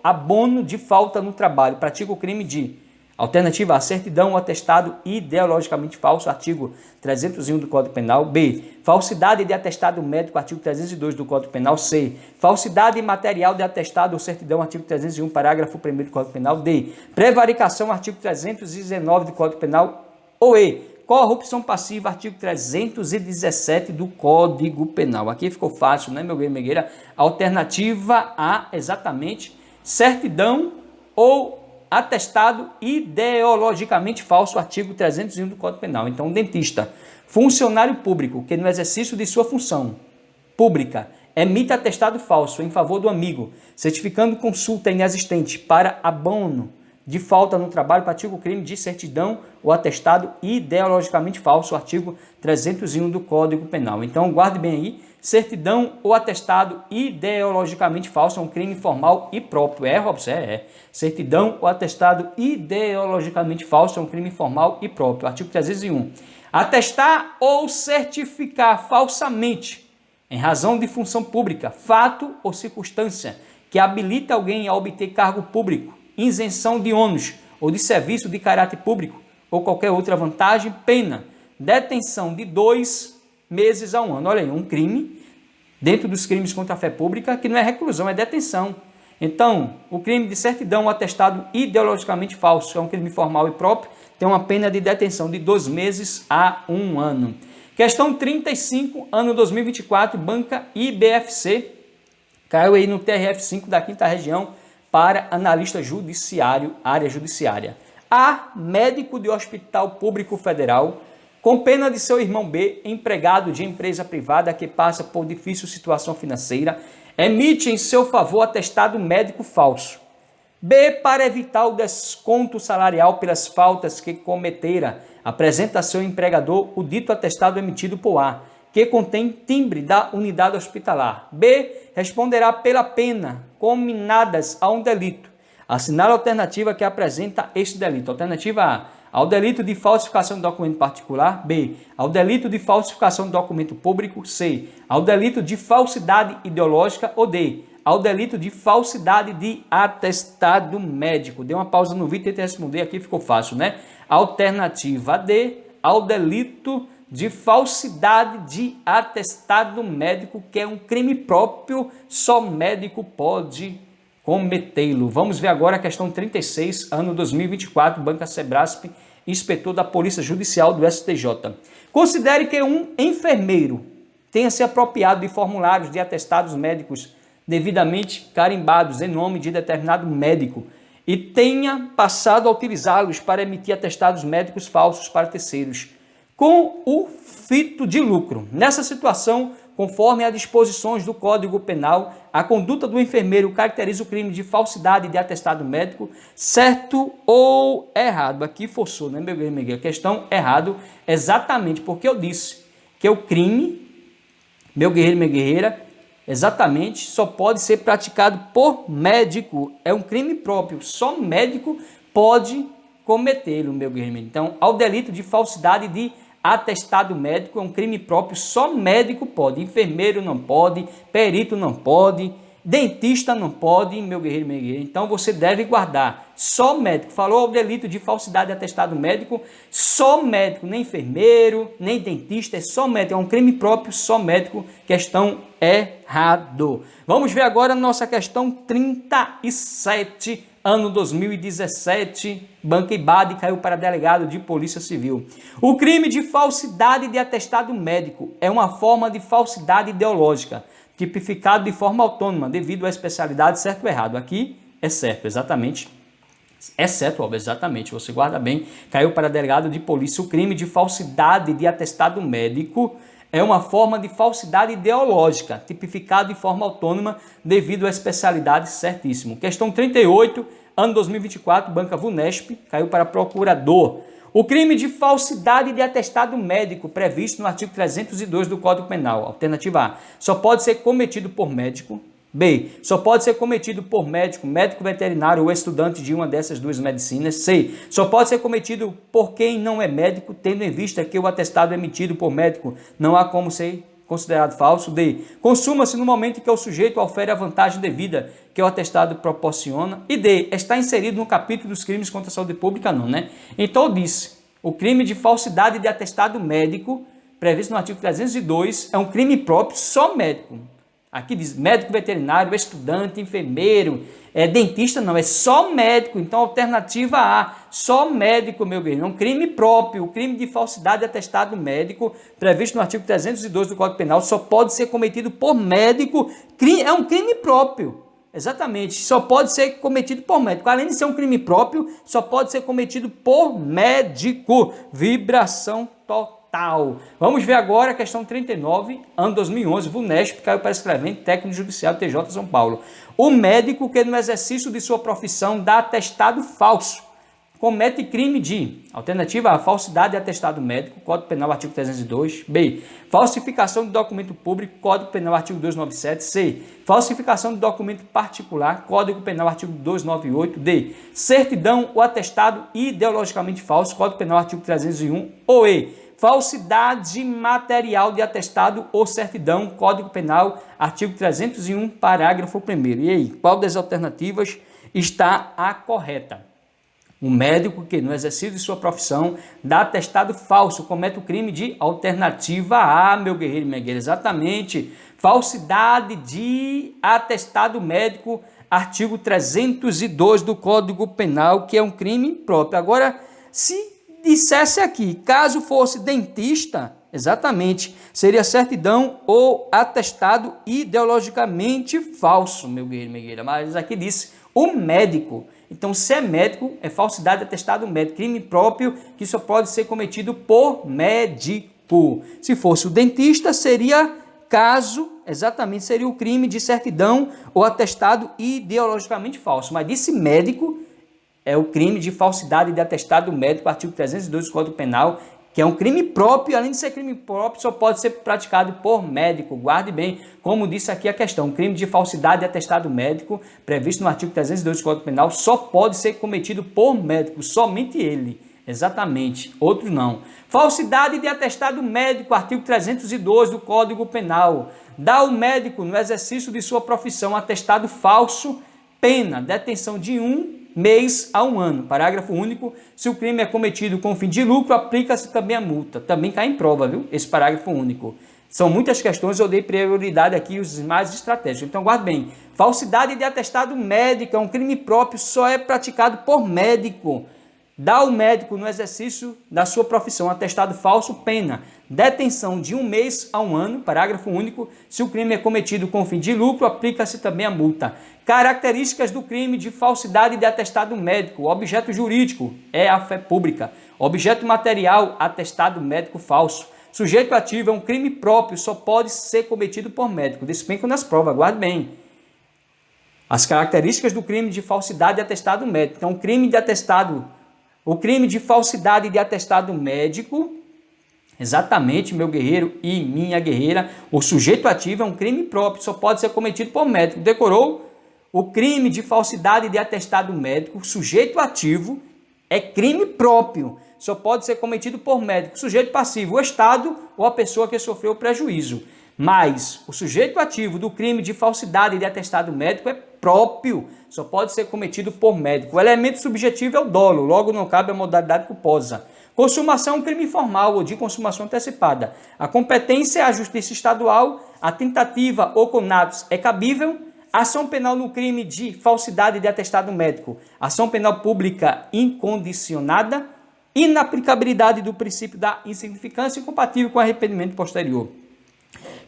abono de falta no trabalho, pratica o crime de: alternativa A, certidão ou atestado ideologicamente falso, artigo 301 do Código Penal. B, falsidade de atestado médico, artigo 302 do Código Penal. C, falsidade material de atestado ou certidão, artigo 301, parágrafo 1º do Código Penal. D, prevaricação, artigo 319 do Código Penal. Ou E, corrupção passiva, artigo 317 do Código Penal. Aqui ficou fácil, né, meu guerreiro, minha guerreira? Alternativa A, exatamente, certidão ou atestado ideologicamente falso, artigo 301 do Código Penal. Então, um dentista, funcionário público, que no exercício de sua função pública emite atestado falso em favor do amigo, certificando consulta inexistente para abono de falta no trabalho, pratica o crime de certidão ou atestado ideologicamente falso, artigo 301 do Código Penal. Então, guarde bem aí, certidão ou atestado ideologicamente falso é um crime formal e próprio. Robson, certidão ou atestado ideologicamente falso é um crime formal e próprio. Artigo 301. Atestar ou certificar falsamente, em razão de função pública, fato ou circunstância que habilita alguém a obter cargo público, isenção de ônus ou de serviço de caráter público ou qualquer outra vantagem, pena, detenção de 2 meses a 1 ano. Olha aí, um crime dentro dos crimes contra a fé pública que não é reclusão, é detenção. Então, o crime de certidão ou atestado ideologicamente falso é um crime formal e próprio, tem uma pena de detenção de 2 meses a 1 ano. Questão 35, ano 2024, banca IBFC, caiu aí no TRF5 da 5ª região, para analista judiciário, área judiciária. A, médico de hospital público federal, com pena de seu irmão B, empregado de empresa privada que passa por difícil situação financeira, emite em seu favor atestado médico falso. B, para evitar o desconto salarial pelas faltas que cometera, apresenta a seu empregador o dito atestado emitido por A, que contém timbre da unidade hospitalar. B, responderá pela pena cominadas a um delito. Assinala a alternativa que apresenta este delito. Alternativa A, ao delito de falsificação de documento particular. B, ao delito de falsificação de documento público. C, ao delito de falsidade ideológica. Ou D, ao delito de falsidade de atestado médico. Dê uma pausa no vídeo e tente responder, aqui ficou fácil, né? Alternativa D, ao delito de falsidade de atestado médico, que é um crime próprio, só médico pode cometê-lo. Vamos ver agora a questão 36, ano 2024, banca Sebrasp, inspetor da Polícia Judicial do STJ. Considere que um enfermeiro tenha se apropriado de formulários de atestados médicos devidamente carimbados em nome de determinado médico e tenha passado a utilizá-los para emitir atestados médicos falsos para terceiros, com o fito de lucro. Nessa situação, conforme as disposições do Código Penal, a conduta do enfermeiro caracteriza o crime de falsidade de atestado médico, certo ou errado? Aqui forçou, né, meu guerreiro, Miguel? Questão errado, exatamente porque eu disse que o crime, meu guerreiro, minha guerreira, exatamente, só pode ser praticado por médico. É um crime próprio, só médico pode cometê-lo, meu guerreiro. Então, ao delito de falsidade de atestado médico, é um crime próprio, só médico pode. Enfermeiro não pode, perito não pode, dentista não pode, meu guerreiro, minha guerreira. Então, você deve guardar. Só médico. Falou ao delito de falsidade de atestado médico, só médico, nem enfermeiro, nem dentista, é só médico. É um crime próprio, só médico. Questão errado. Vamos ver agora a nossa questão 37, ano 2017. Banca IBAD caiu para delegado de Polícia Civil. O crime de falsidade de atestado médico é uma forma de falsidade ideológica, tipificado de forma autônoma, devido à especialidade, certo ou errado? Aqui é certo, exatamente. É certo, óbvio, exatamente. Você guarda bem. Caiu para delegado de polícia. O crime de falsidade de atestado médico é uma forma de falsidade ideológica, tipificado de forma autônoma, devido à especialidade, certíssimo. Questão 38, ano 2024, Banca VUNESP, caiu para procurador. O crime de falsidade de atestado médico, previsto no artigo 302 do Código Penal, alternativa A, só pode ser cometido por médico. B, só pode ser cometido por médico, médico veterinário ou estudante de uma dessas duas medicinas. C, só pode ser cometido por quem não é médico, tendo em vista que o atestado emitido por médico não há como ser considerado falso. D, consuma-se no momento em que o sujeito ofere a vantagem devida que o atestado proporciona. E D, está inserido no capítulo dos crimes contra a saúde pública, não, né? Então eu disse, o crime de falsidade de atestado médico, previsto no artigo 302, é um crime próprio, só médico. Aqui diz médico veterinário, estudante, enfermeiro, dentista não, é só médico. Então, alternativa A, só médico, meu bem. É um crime próprio. O crime de falsidade de atestado médico, previsto no artigo 302 do Código Penal, só pode ser cometido por médico. É um crime próprio. Exatamente, só pode ser cometido por médico. Além de ser um crime próprio, só pode ser cometido por médico. Vibração total. Vamos ver agora a questão 39, ano 2011, VUNESP, caiu para escrevente técnico judicial TJ São Paulo. O médico que no exercício de sua profissão dá atestado falso, comete crime de, alternativa A, falsidade de atestado médico, Código Penal, artigo 302. B, falsificação de documento público, Código Penal, artigo 297. C, falsificação de documento particular, Código Penal, artigo 298. D, certidão ou atestado ideologicamente falso, Código Penal, artigo 301. Ou E, falsidade material de atestado ou certidão, Código Penal, artigo 301, parágrafo 1º. E aí, qual das alternativas está a correta? O médico que, no exercício de sua profissão, dá atestado falso, comete o crime de alternativa A, meu guerreiro e minha guerreira. Exatamente. Falsidade de atestado médico, artigo 302 do Código Penal, que é um crime próprio. Agora, se dissesse aqui, caso fosse dentista, exatamente, seria certidão ou atestado ideologicamente falso, meu guerreiro, minha guerreira. Mas aqui disse o médico. Então, se é médico, é falsidade de atestado médico, crime próprio que só pode ser cometido por médico. Se fosse o dentista, seria caso, exatamente, seria o crime de certidão ou atestado ideologicamente falso. Mas disse médico, é o crime de falsidade de atestado médico, artigo 302 do Código Penal, que é um crime próprio, além de ser crime próprio, só pode ser praticado por médico. Guarde bem, como disse aqui a questão, o crime de falsidade de atestado médico, previsto no artigo 302 do Código Penal, só pode ser cometido por médico, somente ele. Exatamente, outros não. Falsidade de atestado médico, artigo 302 do Código Penal. Dá ao médico, no exercício de sua profissão, atestado falso, pena, detenção de 1 mês a 1 ano. Parágrafo único. Se o crime é cometido com fim de lucro, aplica-se também a multa. Também cai em prova, viu? Esse parágrafo único. São muitas questões, eu dei prioridade aqui os mais estratégicos. Então, guarde bem. Falsidade de atestado médico é um crime próprio, só é praticado por médico. Dá ao médico, no exercício da sua profissão, atestado falso, pena, detenção de 1 mês a 1 ano, parágrafo único. Se o crime é cometido com fim de lucro, aplica-se também a multa. Características do crime de falsidade de atestado médico. Objeto jurídico é a fé pública. Objeto material, atestado médico falso. Sujeito ativo é um crime próprio, só pode ser cometido por médico. Despenca nas provas, guarde bem. As características do crime de falsidade de atestado médico. Então, o crime de falsidade de atestado médico, exatamente, meu guerreiro e minha guerreira, o sujeito ativo é um crime próprio, só pode ser cometido por médico. Decorou? O crime de falsidade de atestado médico, sujeito ativo, é crime próprio, só pode ser cometido por médico. Sujeito passivo, o Estado ou a pessoa que sofreu prejuízo. Mas o sujeito ativo do crime de falsidade de atestado médico é próprio, só pode ser cometido por médico. O elemento subjetivo é o dolo, logo não cabe a modalidade culposa. Consumação é um crime informal ou de consumação antecipada. A competência é a justiça estadual, a tentativa ou conatos é cabível. Ação penal no crime de falsidade de atestado médico. Ação penal pública incondicionada. Inaplicabilidade do princípio da insignificância incompatível com arrependimento posterior.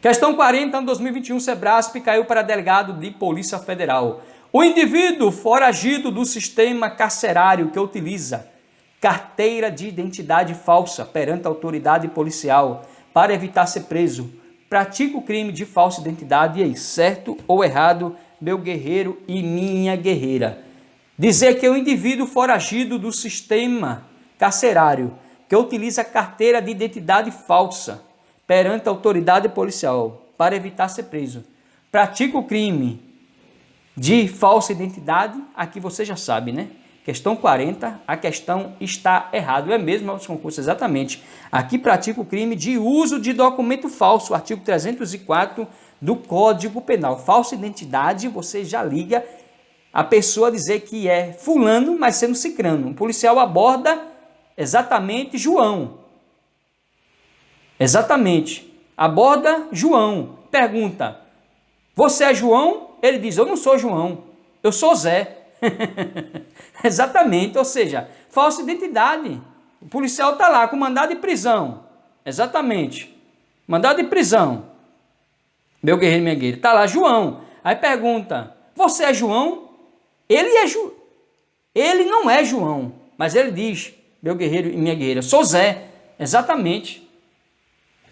Questão 40, ano 2021, Sebrasp caiu para delegado de Polícia Federal. O indivíduo foragido do sistema carcerário que utiliza carteira de identidade falsa perante a autoridade policial para evitar ser preso, pratica o crime de falsa identidade. E aí, certo ou errado, meu guerreiro e minha guerreira? Dizer que o indivíduo foragido do sistema carcerário que utiliza carteira de identidade falsa perante a autoridade policial para evitar ser preso, pratica o crime de falsa identidade, aqui você já sabe, né? Questão 40, a questão está errada. É mesmo aos concursos, exatamente. Aqui pratica o crime de uso de documento falso, artigo 304 do Código Penal. Falsa identidade, você já liga a pessoa a dizer que é fulano, mas sendo cicrano. Um policial aborda exatamente João. Exatamente. Aborda João. Pergunta: você é João? Ele diz: eu não sou João, eu sou Zé. Exatamente, ou seja, falsa identidade. O policial está lá com mandado de prisão. Exatamente. Mandado de prisão. Meu guerreiro, minha guerreira. Está lá João. Aí pergunta: você é João? Ele não é João, mas ele diz: meu guerreiro e minha guerreira, sou Zé. Exatamente.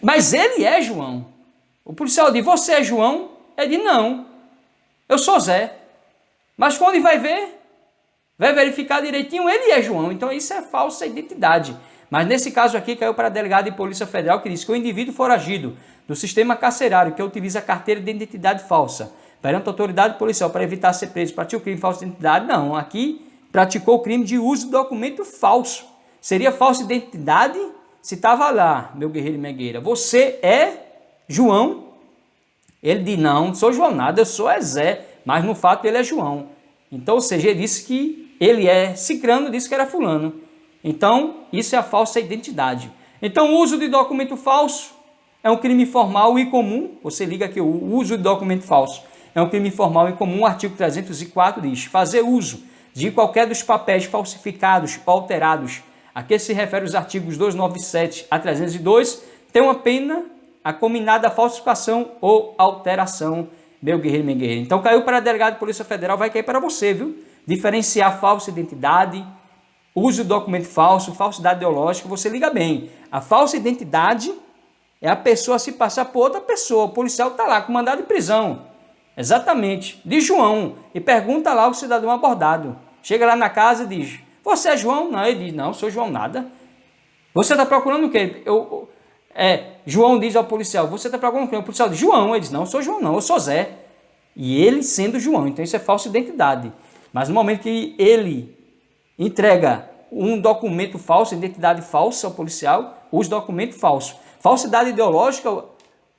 Mas ele é João. O policial diz: você é João? Ele diz: não, eu sou Zé. Mas quando vai ver, vai verificar direitinho, ele é João. Então isso é falsa identidade. Mas nesse caso aqui caiu para delegado de Polícia Federal, que diz que o indivíduo foragido do sistema carcerário que utiliza carteira de identidade falsa perante a autoridade policial para evitar ser preso, praticou o crime de falsa identidade. Não, aqui praticou o crime de uso de documento falso. Seria falsa identidade se estava lá, meu guerreiro e minha guerreira: você é João? Ele diz: não sou João nada, eu sou Zé. Mas no fato ele é João. Então, ou seja, ele disse que ele é cicrano, disse que era fulano. Então, isso é a falsa identidade. Então, o uso de documento falso é um crime formal e comum. Você liga aqui: o uso de documento falso é um crime formal e comum. O artigo 304 diz: fazer uso de qualquer dos papéis falsificados ou alterados, a que se refere os artigos 297 a 302, tem uma pena a combinada falsificação ou alteração, meu guerreiro e minha guerreira. Então caiu para delegado de Polícia Federal, vai cair para você, viu? Diferenciar falsa identidade, uso de documento falso, falsidade ideológica. Você liga bem: a falsa identidade é a pessoa se passar por outra pessoa. O policial está lá com mandado de prisão, exatamente, de João, e pergunta lá ao cidadão abordado. Chega lá na casa e diz: você é João? Não, ele diz: não, sou João nada. Você está procurando o quê? João diz ao policial: você está procurando o quê? O policial diz: João. Ele diz: não, sou João não, eu sou Zé. E ele sendo João, então isso é falsa identidade. Mas no momento que ele entrega um documento falso, identidade falsa ao policial, usa documento falso. Falsidade ideológica,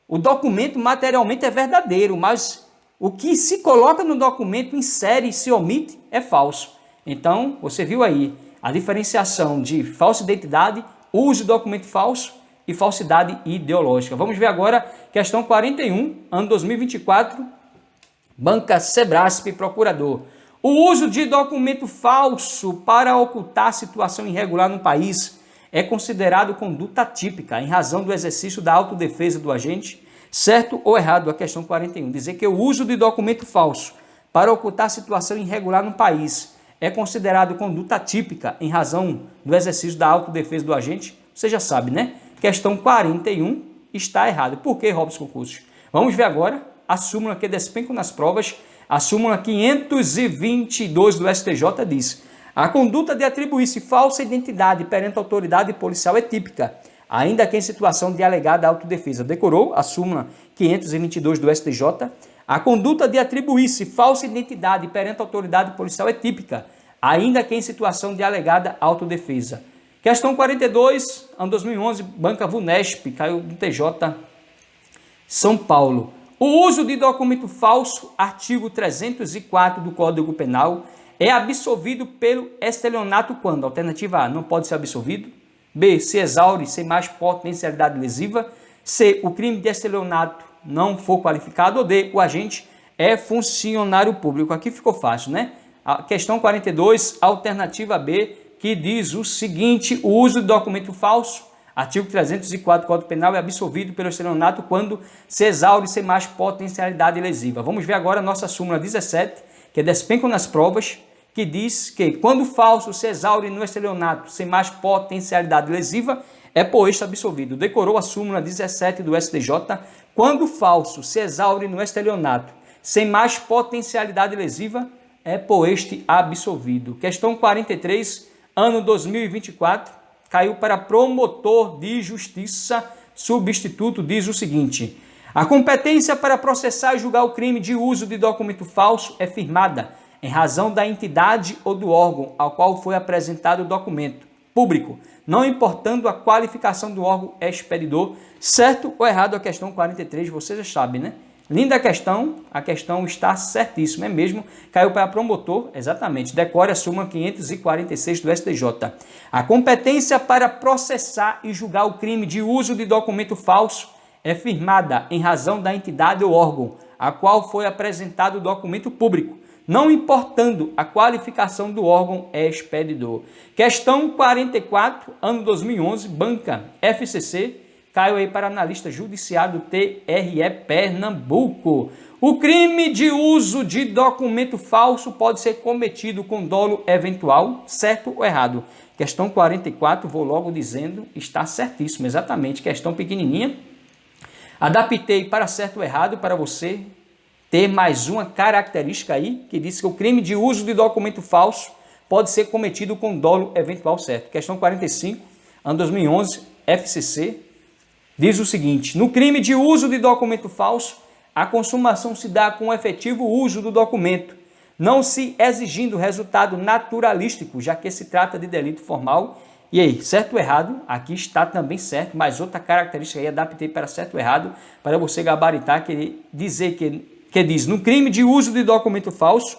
o documento materialmente é verdadeiro, mas o que se coloca no documento, insere e se omite, é falso. Então, você viu aí a diferenciação de falsa identidade, uso de documento falso e falsidade ideológica. Vamos ver agora questão 41, ano 2024, banca Sebrasp, procurador. O uso de documento falso para ocultar situação irregular no país é considerado conduta típica em razão do exercício da autodefesa do agente? Certo ou errado? A questão 41. Dizer que o uso de documento falso para ocultar situação irregular no país é considerado conduta típica em razão do exercício da autodefesa do agente? Você já sabe, né? Questão 41 está errado. Por que, Robson Concursos? Vamos ver agora a súmula que despencam nas provas. A súmula 522 do STJ diz: a conduta de atribuir-se falsa identidade perante a autoridade policial é típica, ainda que em situação de alegada autodefesa. Decorou a súmula 522 do STJ? A conduta de atribuir-se falsa identidade perante a autoridade policial é típica, ainda que em situação de alegada autodefesa. Questão 42, ano 2011, Banca Vunesp, caiu do TJ São Paulo. O uso de documento falso, artigo 304 do Código Penal, é absolvido pelo estelionato quando? Alternativa A, não pode ser absolvido. B, se exaure sem mais potencialidade lesiva. C, o crime de estelionato não for qualificado. Ou D, o agente é funcionário público. Aqui ficou fácil, né? A questão 42, alternativa B, que diz o seguinte: o uso de documento falso, artigo 304 do Código Penal, é absolvido pelo estelionato quando se exaure sem mais potencialidade lesiva. Vamos ver agora a nossa súmula 17, que despencam nas provas, que diz que quando falso se exaure no estelionato sem mais potencialidade lesiva, é por este absolvido. Decorou a súmula 17 do STJ? Quando falso se exaure no estelionato sem mais potencialidade lesiva, é por este absolvido. Questão 43, ano 2024, caiu para promotor de justiça substituto, diz o seguinte: a competência para processar e julgar o crime de uso de documento falso é firmada em razão da entidade ou do órgão ao qual foi apresentado o documento público, não importando a qualificação do órgão expedidor. Certo ou errado a questão 43, você já sabe, né? Linda a questão está certíssima, é mesmo, caiu para promotor, exatamente, decore a súmula 546 do STJ. A competência para processar e julgar o crime de uso de documento falso é firmada em razão da entidade ou órgão a qual foi apresentado o documento público, não importando a qualificação do órgão expedidor. Questão 44, ano 2011, Banca FCC, caiu aí para analista judiciário do TRE Pernambuco. O crime de uso de documento falso pode ser cometido com dolo eventual, certo ou errado? Questão 44, vou logo dizendo, está certíssimo, exatamente, questão pequenininha. Adaptei para certo ou errado para você ter mais uma característica aí, que diz que o crime de uso de documento falso pode ser cometido com dolo eventual, certo? Questão 45, ano 2011, FCC, diz o seguinte: no crime de uso de documento falso, a consumação se dá com o efetivo uso do documento, não se exigindo resultado naturalístico, já que se trata de delito formal. E aí, certo ou errado? Aqui está também certo, mas outra característica aí, adaptei para certo ou errado, para você gabaritar, que dizer que diz, no crime de uso de documento falso,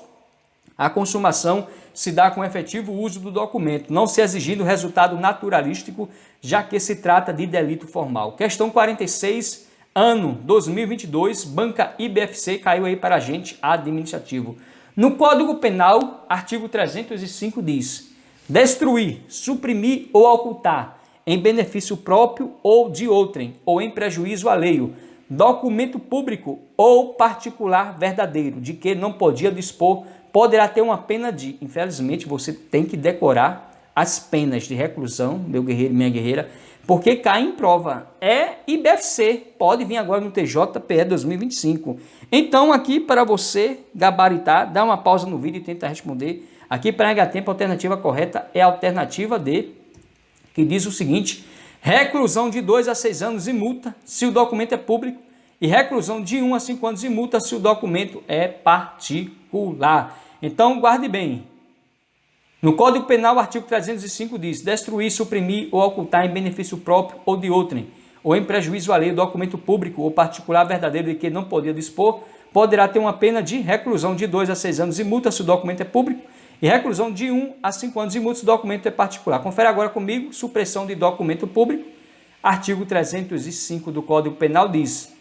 a consumação se dá com efetivo uso do documento, não se exigindo resultado naturalístico, já que se trata de delito formal. Questão 46, ano 2022, Banca IBFC, caiu aí para agente administrativo. No Código Penal, artigo 305 diz: destruir, suprimir ou ocultar, em benefício próprio ou de outrem, ou em prejuízo alheio, documento público ou particular verdadeiro, de que não podia dispor, poderá ter uma pena de... Infelizmente, você tem que decorar as penas de reclusão, meu guerreiro e minha guerreira, porque cai em prova. É IBFC, pode vir agora no TJPE 2025. Então, aqui para você gabaritar, dá uma pausa no vídeo e tenta responder. Aqui para ganhar tempo, a alternativa correta é a alternativa D, que diz o seguinte: reclusão de 2 a 6 anos e multa se o documento é público, e reclusão de 1 a 5 anos e multa se o documento é particular. Então, guarde bem. No Código Penal, o artigo 305 diz: destruir, suprimir ou ocultar em benefício próprio ou de outrem, ou em prejuízo alheio, documento público ou particular verdadeiro de que não podia dispor, poderá ter uma pena de reclusão de 2 a 6 anos e multa se o documento é público, e reclusão de 1 a 5 anos e multa se o documento é particular. Confere agora comigo, supressão de documento público. Artigo 305 do Código Penal diz: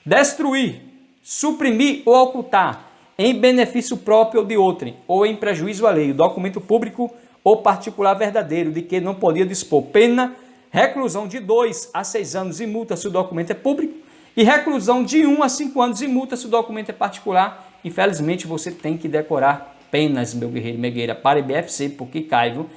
destruir, suprimir ou ocultar em benefício próprio ou de outrem, ou em prejuízo alheio, documento público ou particular verdadeiro de que não podia dispor. Pena, reclusão de 2 a 6 anos e multa se o documento é público, e reclusão de 1 a 5 anos e multa se o documento é particular. Infelizmente, você tem que decorar penas, meu guerreiro e minha guerreira, para IBFC, porque cai, viu?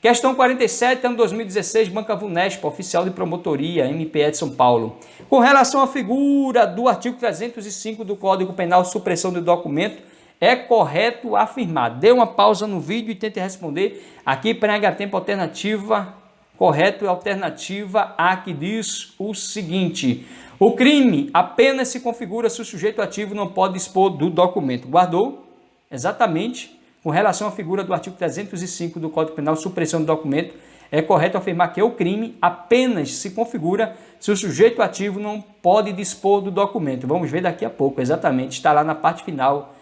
Questão 47, ano 2016, Banca Vunesp, oficial de promotoria, MPE de São Paulo. Com relação à figura do artigo 305 do Código Penal, supressão do documento, é correto afirmar. Dê uma pausa no vídeo e tente responder. Aqui prega tempo alternativa, correto, alternativa A, que diz o seguinte: o crime apenas se configura se o sujeito ativo não pode dispor do documento. Guardou? Exatamente. Com relação à figura do artigo 305 do Código Penal, supressão do documento, é correto afirmar que o crime apenas se configura se o sujeito ativo não pode dispor do documento. Vamos ver daqui a pouco, exatamente, está lá na parte final.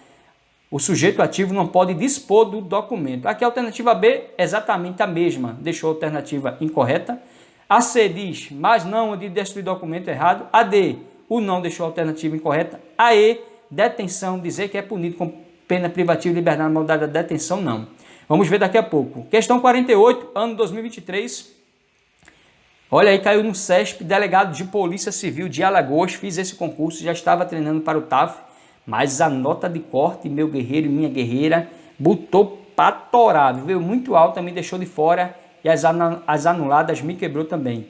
O sujeito ativo não pode dispor do documento. Aqui a alternativa B, exatamente a mesma, deixou a alternativa incorreta. A C diz, mas não de destruir documento, errado. A D, o não, deixou a alternativa incorreta. A E, detenção, dizer que é punido com pena privativa de liberdade na modalidade da detenção, não. Vamos ver daqui a pouco. Questão 48, ano 2023. Olha aí, caiu no CESP, delegado de Polícia Civil de Alagoas. Fiz esse concurso, já estava treinando para o TAF, mas a nota de corte, meu guerreiro e minha guerreira, botou para torar, veio muito alta, me deixou de fora e as anuladas me quebrou também.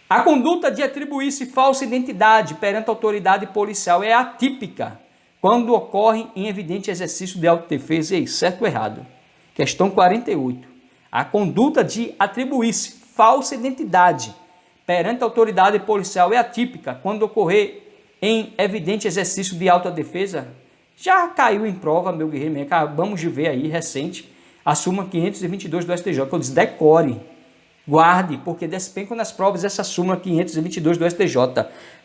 A conduta de atribuir-se falsa identidade perante a autoridade policial é atípica quando ocorre em evidente exercício de autodefesa. E aí, certo ou errado? Questão 48. A conduta de atribuir-se falsa identidade perante a autoridade policial é atípica quando ocorrer em evidente exercício de autodefesa. Já caiu em prova, meu guerreiro, acabamos de ver aí, recente, a súmula 522 do STJ, que eu disse, decore, guarde, porque despenca nas provas essa súmula 522 do STJ.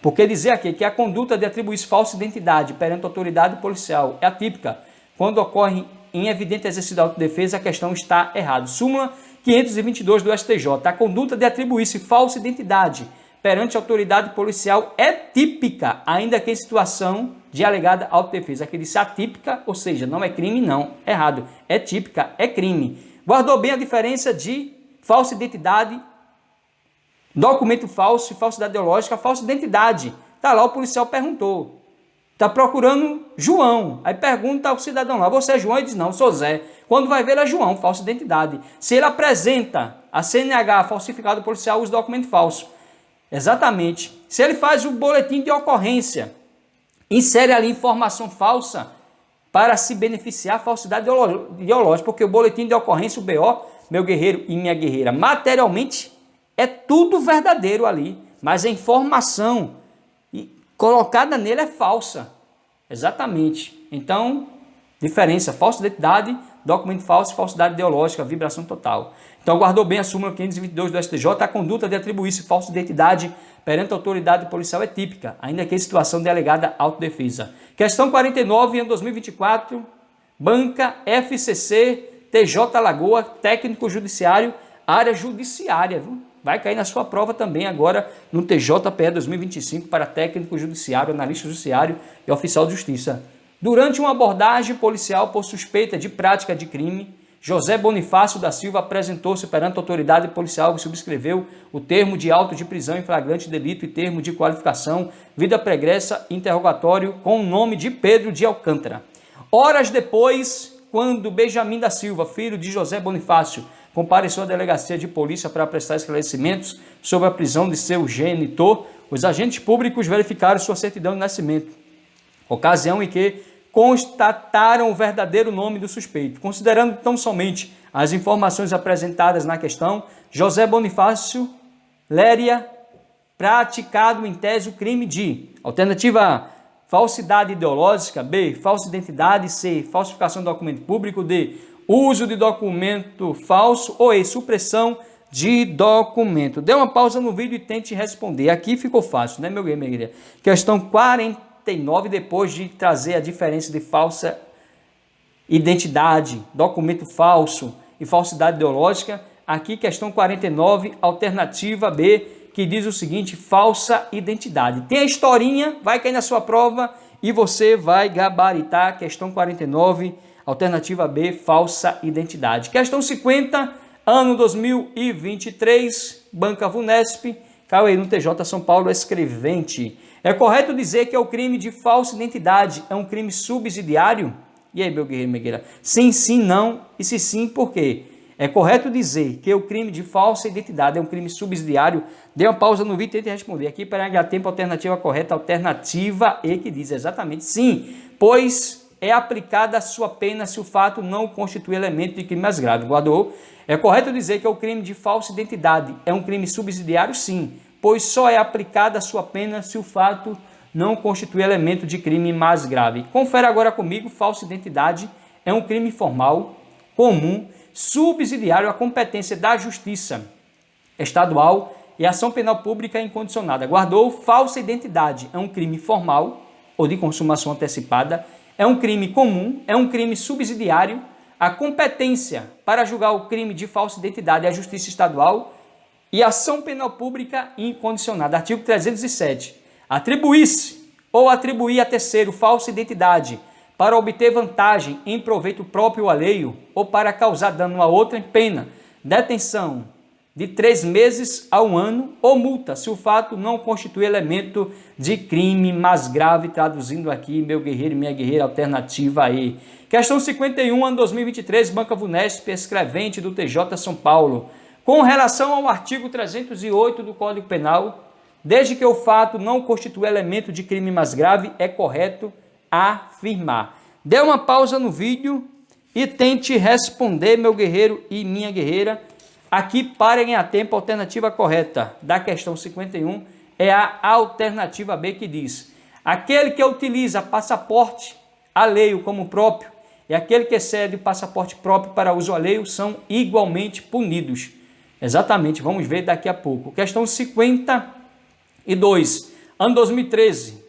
Porque dizer aqui que a conduta de atribuir falsa identidade perante a autoridade policial é atípica quando ocorre em evidente exercício de autodefesa, a questão está errada. Súmula 522 do STJ. A conduta de atribuir-se falsa identidade perante a autoridade policial é típica, ainda que em situação de alegada autodefesa. Aqui disse atípica, ou seja, não é crime, não. Errado. É típica, é crime. Guardou bem a diferença de falsa identidade, documento falso e falsidade ideológica. Falsa identidade. Tá lá, o policial perguntou. Está procurando João. Aí pergunta ao cidadão lá, você é João? Ele diz, não, sou Zé. Quando vai ver, é João, falsa identidade. Se ele apresenta a CNH falsificado policial, usa documento falso. Exatamente. Se ele faz o boletim de ocorrência, insere ali informação falsa para se beneficiar da falsidade ideológica, porque o boletim de ocorrência, o BO, meu guerreiro e minha guerreira, materialmente é tudo verdadeiro ali, mas a informação colocada nele é falsa. Exatamente. Então, diferença, falsa identidade, documento falso, falsidade ideológica, vibração total. Então, guardou bem a súmula 522 do STJ, a conduta de atribuir-se falsa identidade perante a autoridade policial é típica, ainda que em situação de alegada autodefesa. Questão 49, ano 2024, Banca FCC, TJ Lagoa, técnico judiciário, área judiciária, viu? Vai cair na sua prova também agora no TJPE 2025 para técnico judiciário, analista judiciário e oficial de justiça. Durante uma abordagem policial por suspeita de prática de crime, José Bonifácio da Silva apresentou-se perante a autoridade policial e subscreveu o termo de auto de prisão em flagrante delito e termo de qualificação, vida pregressa, interrogatório com o nome de Pedro de Alcântara. Horas depois, quando Benjamin da Silva, filho de José Bonifácio, compareceu à delegacia de polícia para prestar esclarecimentos sobre a prisão de seu genitor, os agentes públicos verificaram sua certidão de nascimento, ocasião em que constataram o verdadeiro nome do suspeito. Considerando tão somente as informações apresentadas na questão, José Bonifácio Léria praticado em tese o crime de alternativa A, falsidade ideológica, B, falsa identidade, C, falsificação de documento público, D, uso de documento falso ou E, supressão de documento. Dê uma pausa no vídeo e tente responder. Aqui ficou fácil, né, meu guerreiro? Questão 49, depois de trazer a diferença de falsa identidade, documento falso e falsidade ideológica. Aqui, questão 49, alternativa B, que diz o seguinte, falsa identidade. Tem a historinha, vai cair na sua prova e você vai gabaritar. Questão 49, alternativa B, falsa identidade. Questão 50, ano 2023, Banca Vunesp, caiu aí no TJ São Paulo, escrevente. É correto dizer que o crime de falsa identidade é um crime subsidiário? E aí, meu guerreiro, minha guerreira? Sim, sim, não. E se sim, por quê? É correto dizer que o crime de falsa identidade é um crime subsidiário? Dê uma pausa no vídeo e tente responder aqui para ganhar tempo. Alternativa correta, alternativa E, que diz exatamente sim, pois é aplicada a sua pena se o fato não constitui elemento de crime mais grave. Guardou? É correto dizer que o crime de falsa identidade é um crime subsidiário? Sim, pois só é aplicada a sua pena se o fato não constitui elemento de crime mais grave. Confere agora comigo. Falsa identidade é um crime formal, comum, subsidiário à competência da Justiça Estadual e ação penal pública incondicionada. Guardou? Falsa identidade é um crime formal ou de consumação antecipada, é um crime comum, é um crime subsidiário. A competência para julgar o crime de falsa identidade é a Justiça Estadual e ação penal pública incondicionada. Artigo 307. Atribuir-se ou atribuir a terceiro falsa identidade para obter vantagem em proveito próprio ou alheio ou para causar dano a outrem, pena, detenção de 3 meses a 1 ano ou multa, se o fato não constitui elemento de crime mais grave. Traduzindo aqui, meu guerreiro e minha guerreira, alternativa E. Questão 51, ano 2023, Banca Vunesp, escrevente do TJ São Paulo. Com relação ao artigo 308 do Código Penal, desde que o fato não constitua elemento de crime mais grave, é correto afirmar. Dê uma pausa no vídeo e tente responder, meu guerreiro e minha guerreira. Aqui, para ganhar tempo, a alternativa correta da questão 51 é a alternativa B, que diz: aquele que utiliza passaporte alheio como próprio e aquele que cede o passaporte próprio para uso alheio são igualmente punidos. Exatamente, vamos ver daqui a pouco. Questão 52, ano 2013,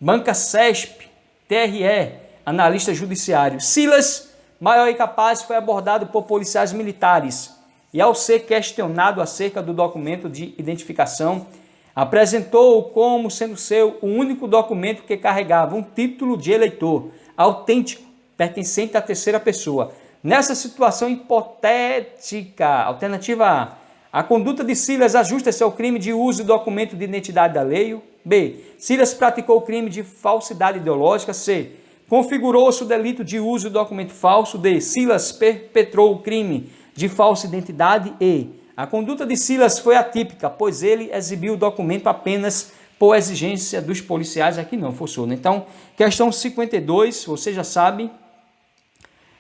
Banca CESP, TRE, analista judiciário. Silas, maior e capaz, foi abordado por policiais militares e, ao ser questionado acerca do documento de identificação, apresentou-o como sendo seu o único documento que carregava um título de eleitor autêntico, pertencente à terceira pessoa. Nessa situação hipotética, alternativa A conduta de Silas ajusta-se ao crime de uso de documento de identidade alheio. B. Silas praticou o crime de falsidade ideológica. C. Configurou-se o delito de uso de documento falso. D. Silas perpetrou o crime de falsa identidade. E. A conduta de Silas foi atípica, pois ele exibiu o documento apenas por exigência dos policiais. Aqui não forçou, né? Então, questão 52, você já sabe.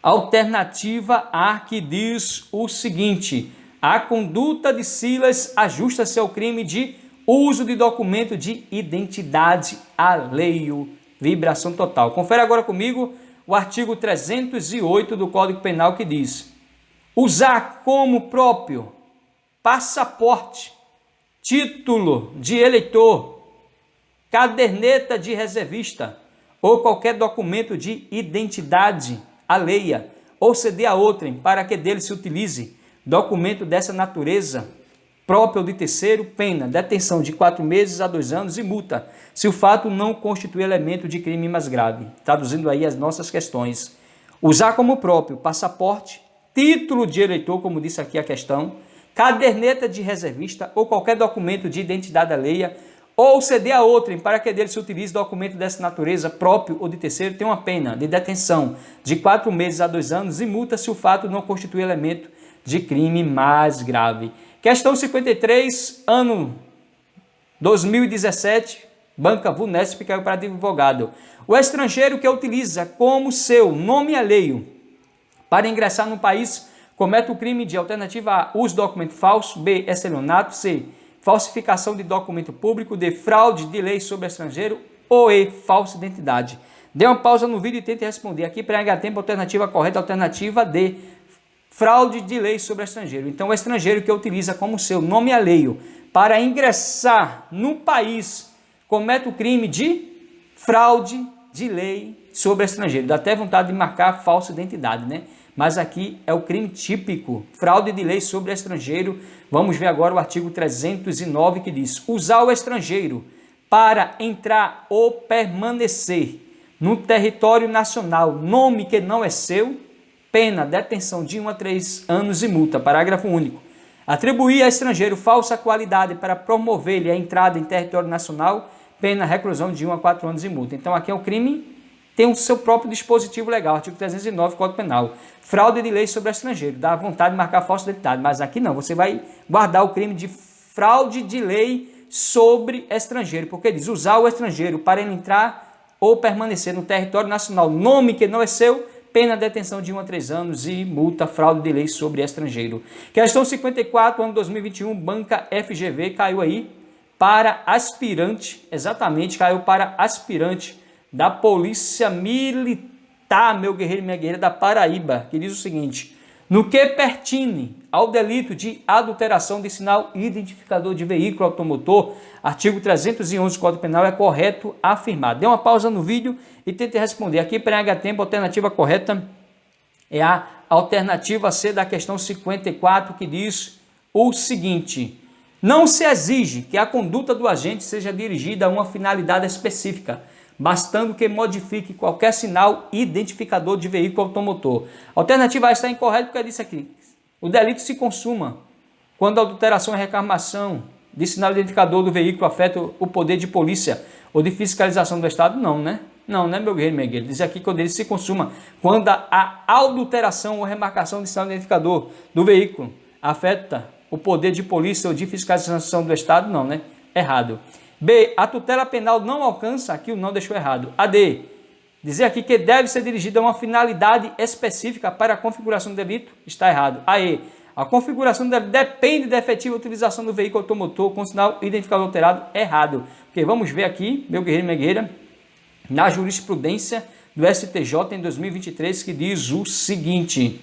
Alternativa A, que diz o seguinte: a conduta de Silas ajusta-se ao crime de uso de documento de identidade alheio. Vibração total. Confere agora comigo o artigo 308 do Código Penal, que diz: usar como próprio passaporte, título de eleitor, caderneta de reservista ou qualquer documento de identidade alheia ou ceder a outrem para que dele se utilize documento dessa natureza próprio ou de terceiro, pena, detenção de 4 meses a 2 anos e multa, se o fato não constitui elemento de crime mais grave. Traduzindo aí as nossas questões: usar como próprio passaporte, título de eleitor, como disse aqui a questão, caderneta de reservista ou qualquer documento de identidade alheia, ou ceder a outrem para que dele se utilize documento dessa natureza próprio ou de terceiro, tem uma pena de detenção de 4 meses a 2 anos e multa, se o fato não constitui elemento de crime mais grave. Questão 53, ano 2017, Banca Vunesp, caiu para advogado. O estrangeiro que utiliza como seu nome alheio para ingressar no país comete o crime de: alternativa A, uso de documento falso. B, estelionato. C, falsificação de documento público. D, fraude de lei sobre estrangeiro. Ou E, falsa identidade. Dê uma pausa no vídeo e tente responder aqui para ganhar tempo. Alternativa correta, alternativa D, fraude de lei sobre estrangeiro. Então, o estrangeiro que utiliza como seu nome alheio para ingressar no país comete o crime de fraude de lei sobre estrangeiro. Dá até vontade de marcar falsa identidade, né? Mas aqui é o crime típico, fraude de lei sobre estrangeiro. Vamos ver agora o artigo 309, que diz: usar o estrangeiro para entrar ou permanecer no território nacional, nome que não é seu, pena, detenção de 1 a 3 anos e multa. Parágrafo único. Atribuir a estrangeiro falsa qualidade para promover-lhe a entrada em território nacional, pena, reclusão de 1 a 4 anos e multa. Então aqui é um crime tem o seu próprio dispositivo legal, artigo 309 do Código Penal. Fraude de lei sobre estrangeiro, dá vontade de marcar falsa identidade, mas aqui não, você vai guardar o crime de fraude de lei sobre estrangeiro, porque diz usar o estrangeiro para ele entrar ou permanecer no território nacional, nome que não é seu, pena de detenção de 1 a 3 anos e multa, fraude de lei sobre estrangeiro. Questão 54, ano 2021, banca FGV caiu aí para aspirante, exatamente, caiu para aspirante da Polícia Militar, meu guerreiro e minha guerreira, da Paraíba, que diz o seguinte: no que pertine ao delito de adulteração de sinal identificador de veículo automotor, artigo 311 do Código Penal, é correto afirmar. Dê uma pausa no vídeo e tente responder. Aqui, para ganhar tempo, a alternativa correta é a alternativa C da questão 54, que diz o seguinte: não se exige que a conduta do agente seja dirigida a uma finalidade específica, bastando que modifique qualquer sinal identificador de veículo automotor. A alternativa A está incorreta porque disse aqui: o delito se consuma quando a adulteração e reclamação de sinal identificador do veículo afeta o poder de polícia ou de fiscalização do Estado. Não, né? Não, né, meu guerreiro, minha guerreira? Diz aqui que o delito se consuma quando a adulteração ou remarcação de sinal identificador do veículo afeta o poder de polícia ou de fiscalização do Estado. Não, né? Errado. B, a tutela penal não alcança, aqui o não deixou errado. A D, dizer aqui que deve ser dirigida a uma finalidade específica para a configuração do delito, está errado. A E, a configuração do delito depende da efetiva utilização do veículo automotor com sinal identificador alterado, errado. Porque vamos ver aqui, meu guerreiro e minha guerreira, na jurisprudência do STJ em 2023, que diz o seguinte: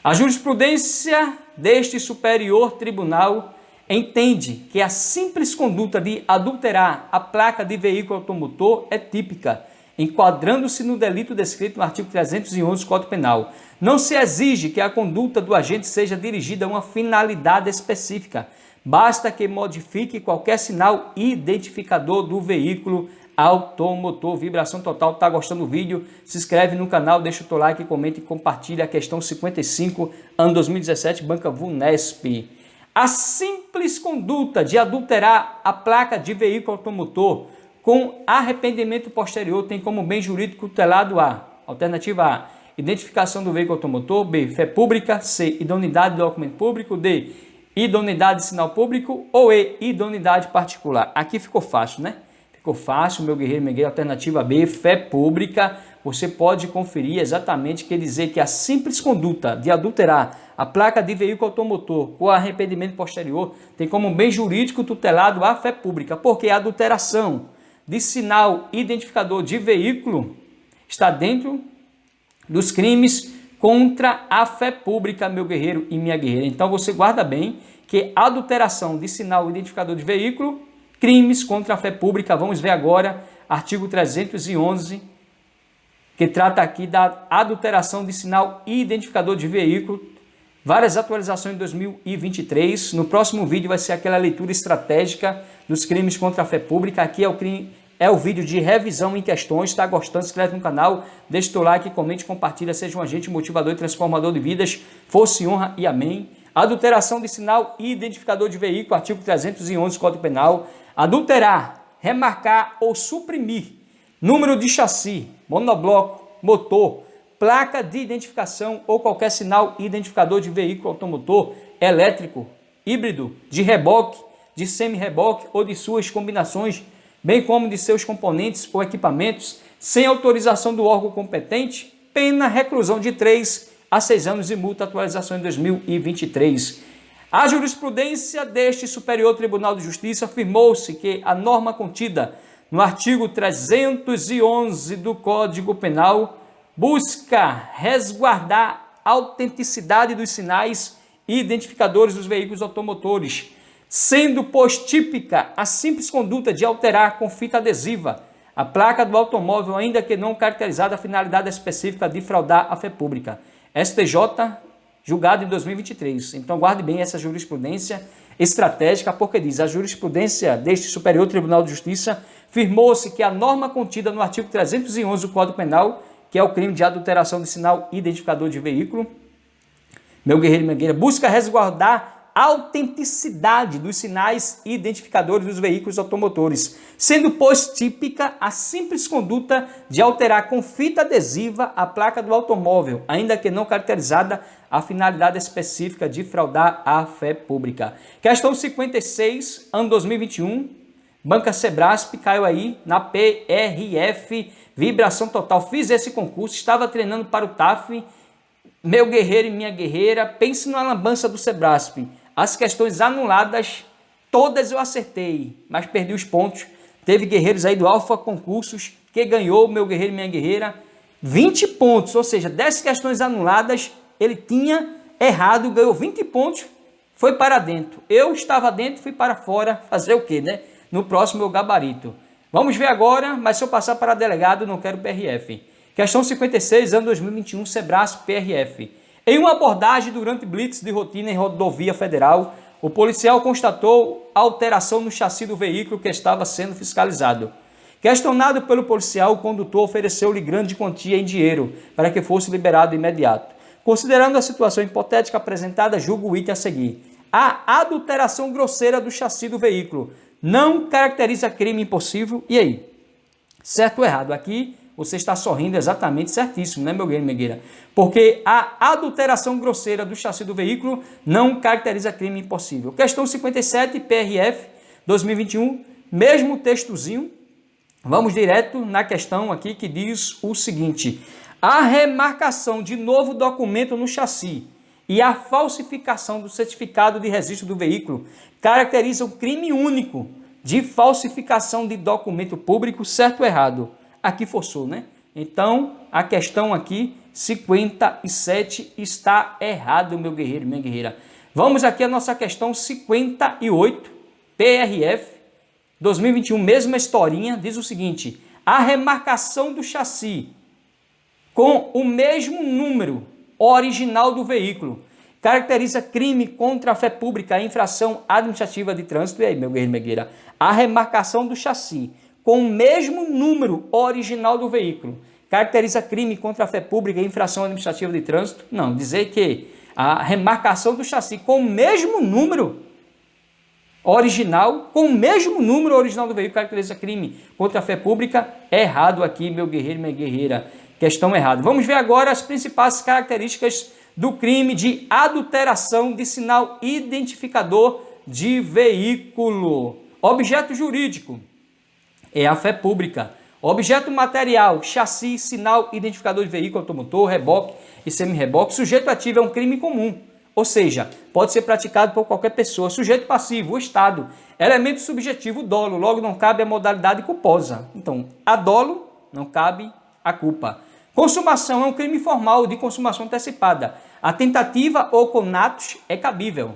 a jurisprudência deste Superior Tribunal entende que a simples conduta de adulterar a placa de veículo automotor é típica, enquadrando-se no delito descrito no artigo 311 do Código Penal. Não se exige que a conduta do agente seja dirigida a uma finalidade específica, basta que modifique qualquer sinal identificador do veículo automotor. Vibração total. Tá gostando do vídeo? Se inscreve no canal, deixa o teu like, comenta e compartilha. A questão 55, ano 2017, Banca Vunesp. A simples conduta de adulterar a placa de veículo automotor com arrependimento posterior tem como bem jurídico tutelado a alternativa A, identificação do veículo automotor, B, fé pública, C, idoneidade do documento público, D, idoneidade de sinal público ou E, idoneidade particular. Aqui ficou fácil, né? Ficou fácil, meu guerreiro, minha guerreira. Alternativa B, fé pública. Você pode conferir exatamente, quer dizer que a simples conduta de adulterar a placa de veículo automotor com arrependimento posterior tem como bem jurídico tutelado a fé pública, porque a adulteração de sinal identificador de veículo está dentro dos crimes contra a fé pública, meu guerreiro e minha guerreira. Então você guarda bem que adulteração de sinal identificador de veículo, crimes contra a fé pública. Vamos ver agora artigo 311, que trata aqui da adulteração de sinal identificador de veículo. Várias atualizações em 2023. No próximo vídeo vai ser aquela leitura estratégica dos crimes contra a fé pública. Aqui é o vídeo de revisão em questões. Está gostando? Se inscreve no canal, deixa o teu like, comente, compartilha. Seja um agente motivador e transformador de vidas. Força e honra e amém. Adulteração de sinal identificador de veículo, artigo 311 do Código Penal. Adulterar, remarcar ou suprimir número de chassi, monobloco, motor, placa de identificação ou qualquer sinal identificador de veículo automotor, elétrico, híbrido, de reboque, de semi-reboque ou de suas combinações, bem como de seus componentes ou equipamentos, sem autorização do órgão competente, pena reclusão de 3 a 6 anos e multa. Atualização em 2023. A jurisprudência deste Superior Tribunal de Justiça afirmou-se que a norma contida no artigo 311 do Código Penal busca resguardar a autenticidade dos sinais e identificadores dos veículos automotores, sendo, pois, típica a simples conduta de alterar com fita adesiva a placa do automóvel, ainda que não caracterizada a finalidade específica de fraudar a fé pública. STJ, julgado em 2023. Então, guarde bem essa jurisprudência estratégica, porque diz: a jurisprudência deste Superior Tribunal de Justiça firmou-se que a norma contida no artigo 311 do Código Penal, que é o crime de adulteração de sinal identificador de veículo, meu guerreiro e minha guerreira, busca resguardar autenticidade dos sinais identificadores dos veículos automotores, sendo, pois, típica a simples conduta de alterar com fita adesiva a placa do automóvel, ainda que não caracterizada a finalidade específica de fraudar a fé pública. Questão 56, ano 2021, Banca Sebrasp caiu aí na PRF, vibração total. Fiz esse concurso, estava treinando para o TAF, meu guerreiro e minha guerreira, pense na lambança do Sebrasp. As questões anuladas, todas eu acertei, mas perdi os pontos. Teve guerreiros aí do Alfa Concursos que ganhou, meu guerreiro e minha guerreira, 20 pontos, ou seja, 10 questões anuladas, ele tinha errado, ganhou 20 pontos, foi para dentro. Eu estava dentro, fui para fora, fazer o quê, né? No próximo eu gabarito. Vamos ver agora, mas se eu passar para delegado, não quero PRF. Questão 56, ano 2021, Sebrasp PRF. Em uma abordagem durante blitz de rotina em rodovia federal, o policial constatou alteração no chassi do veículo que estava sendo fiscalizado. Questionado pelo policial, o condutor ofereceu-lhe grande quantia em dinheiro para que fosse liberado de imediato. Considerando a situação hipotética apresentada, julgo o item a seguir. A adulteração grosseira do chassi do veículo não caracteriza crime impossível. E aí? Certo ou errado? Aqui você está sorrindo exatamente certíssimo, né, meu guerreiro, minha guerreira? Porque a adulteração grosseira do chassi do veículo não caracteriza crime impossível. Questão 57, PRF 2021, mesmo textozinho. Vamos direto na questão aqui que diz o seguinte: a remarcação de novo documento no chassi e a falsificação do certificado de registro do veículo caracterizam crime único de falsificação de documento público, certo ou errado? Aqui forçou, né? Então, a questão aqui, 57, está errado, meu guerreiro, minha guerreira. Vamos aqui à nossa questão 58, PRF 2021, mesma historinha, diz o seguinte: a remarcação do chassi com o mesmo número original do veículo caracteriza crime contra a fé pública e infração administrativa de trânsito. E aí, meu guerreiro, minha guerreira? A remarcação do chassi com o mesmo número original do veículo caracteriza crime contra a fé pública e infração administrativa de trânsito? Não, dizer que a remarcação do chassi com o mesmo número original, com o mesmo número original do veículo caracteriza crime contra a fé pública, é errado aqui, meu guerreiro, minha guerreira. Questão errada. Vamos ver agora as principais características do crime de adulteração de sinal identificador de veículo. Objeto jurídico é a fé pública. Objeto material, chassi, sinal identificador de veículo, automotor, reboque e semi-reboque. Sujeito ativo é um crime comum, ou seja, pode ser praticado por qualquer pessoa. Sujeito passivo, o Estado. Elemento subjetivo, o dolo, logo não cabe a modalidade culposa. Então, a dolo não cabe a culpa. Consumação é um crime formal de consumação antecipada. A tentativa ou conatos é cabível.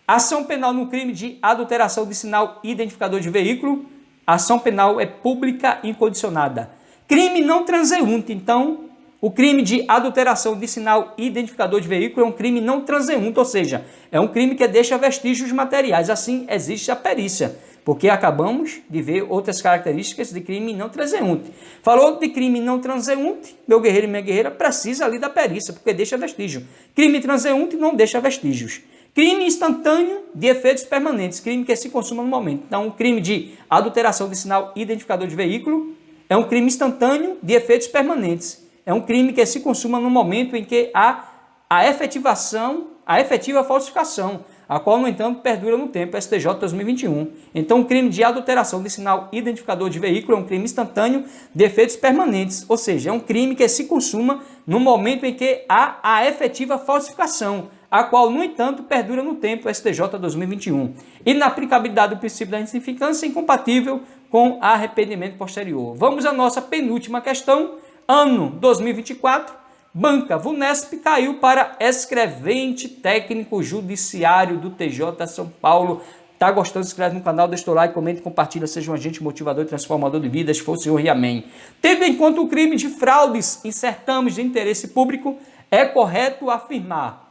Ação penal no crime de adulteração de sinal identificador de veículo. Ação penal é pública incondicionada. Crime não transeunte. Então, o crime de adulteração de sinal identificador de veículo é um crime não transeunte, ou seja, é um crime que deixa vestígios materiais. Assim, existe a perícia, porque acabamos de ver outras características de crime não transeunte. Falou de crime não transeunte, meu guerreiro e minha guerreira, precisa ali da perícia, porque deixa vestígio. Crime transeunte não deixa vestígios. Crime instantâneo de efeitos permanentes, crime que se consuma no momento. Então, o crime de adulteração de sinal identificador de veículo é um crime instantâneo de efeitos permanentes. É um crime que se consuma no momento em que há a efetiva falsificação, a qual, no entanto, perdura no tempo, STJ 2021. Então, o crime de adulteração de sinal identificador de veículo é um crime instantâneo de efeitos permanentes, ou seja, é um crime que se consuma no momento em que há a efetiva falsificação, a qual, no entanto, perdura no tempo, STJ 2021. E na aplicabilidade do princípio da insignificância, incompatível com arrependimento posterior. Vamos à nossa penúltima questão, ano 2024. Banca Vunesp caiu para escrevente técnico judiciário do TJ São Paulo. Tá gostando? Se inscreve no canal, deixa o like, comenta e compartilha. Seja um agente motivador e transformador de vidas. For o Senhor e amém. Tendo em conta o crime de fraudes em certames de interesse público, é correto afirmar.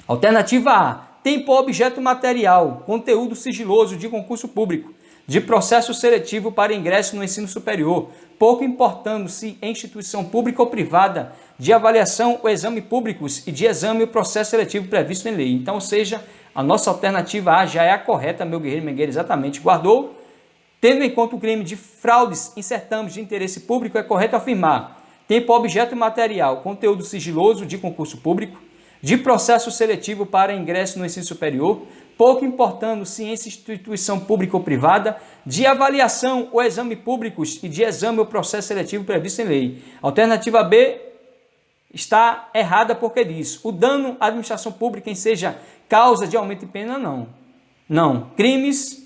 Alternativa A. Tem por objeto material, conteúdo sigiloso de concurso público, de processo seletivo para ingresso no ensino superior, pouco importando se em instituição pública ou privada, de avaliação ou exame públicos e de exame ou processo seletivo previsto em lei. Então, ou seja, A nossa alternativa A já é a correta, meu guerreiro e minha guerreira, exatamente. Guardou? Tendo em conta o crime de fraudes em certames de interesse público, é correto afirmar: tempo, objeto material, conteúdo sigiloso de concurso público, de processo seletivo para ingresso no ensino superior, pouco importando ciência, instituição pública ou privada, de avaliação ou exame públicos e de exame ou processo seletivo previsto em lei. Alternativa B está errada porque diz: o dano à administração pública em seja causa de aumento de pena, não. Não. Crimes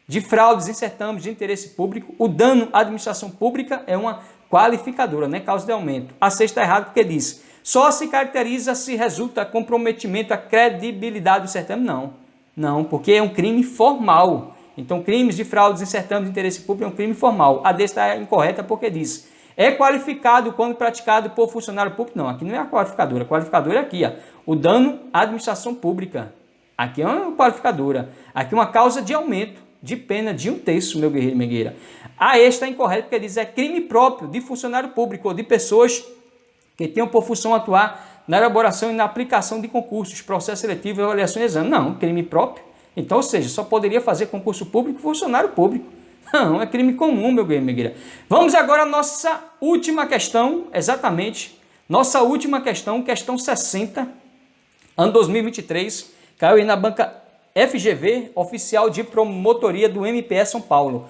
de fraudes em certames de interesse público, o dano à administração pública é uma qualificadora, não é causa de aumento. A C está errada porque diz: só se caracteriza se resulta comprometimento à credibilidade do certame, não. Não, porque é um crime formal. Então, crimes de fraudes em certames de interesse público é um crime formal. A D está incorreta porque diz: é qualificado quando praticado por funcionário público. Não, aqui não é a qualificadora. A qualificadora é aqui, ó, o dano à administração pública. Aqui é uma qualificadora. Aqui é uma causa de aumento de pena de 1/3, meu guerreiro e minha guerreira. A E está incorreta porque diz: é crime próprio de funcionário público ou de pessoas que tenham por função atuar na elaboração e na aplicação de concursos, processo seletivo, avaliação e exame. Não, crime próprio. Então, ou seja, só poderia fazer concurso público funcionário público. Não, é crime comum, meu guerreiro e minha guerreira. Vamos agora à nossa última questão, exatamente. Nossa última questão, questão 60, ano 2023, caiu aí na banca FGV, oficial de promotoria do MPE São Paulo.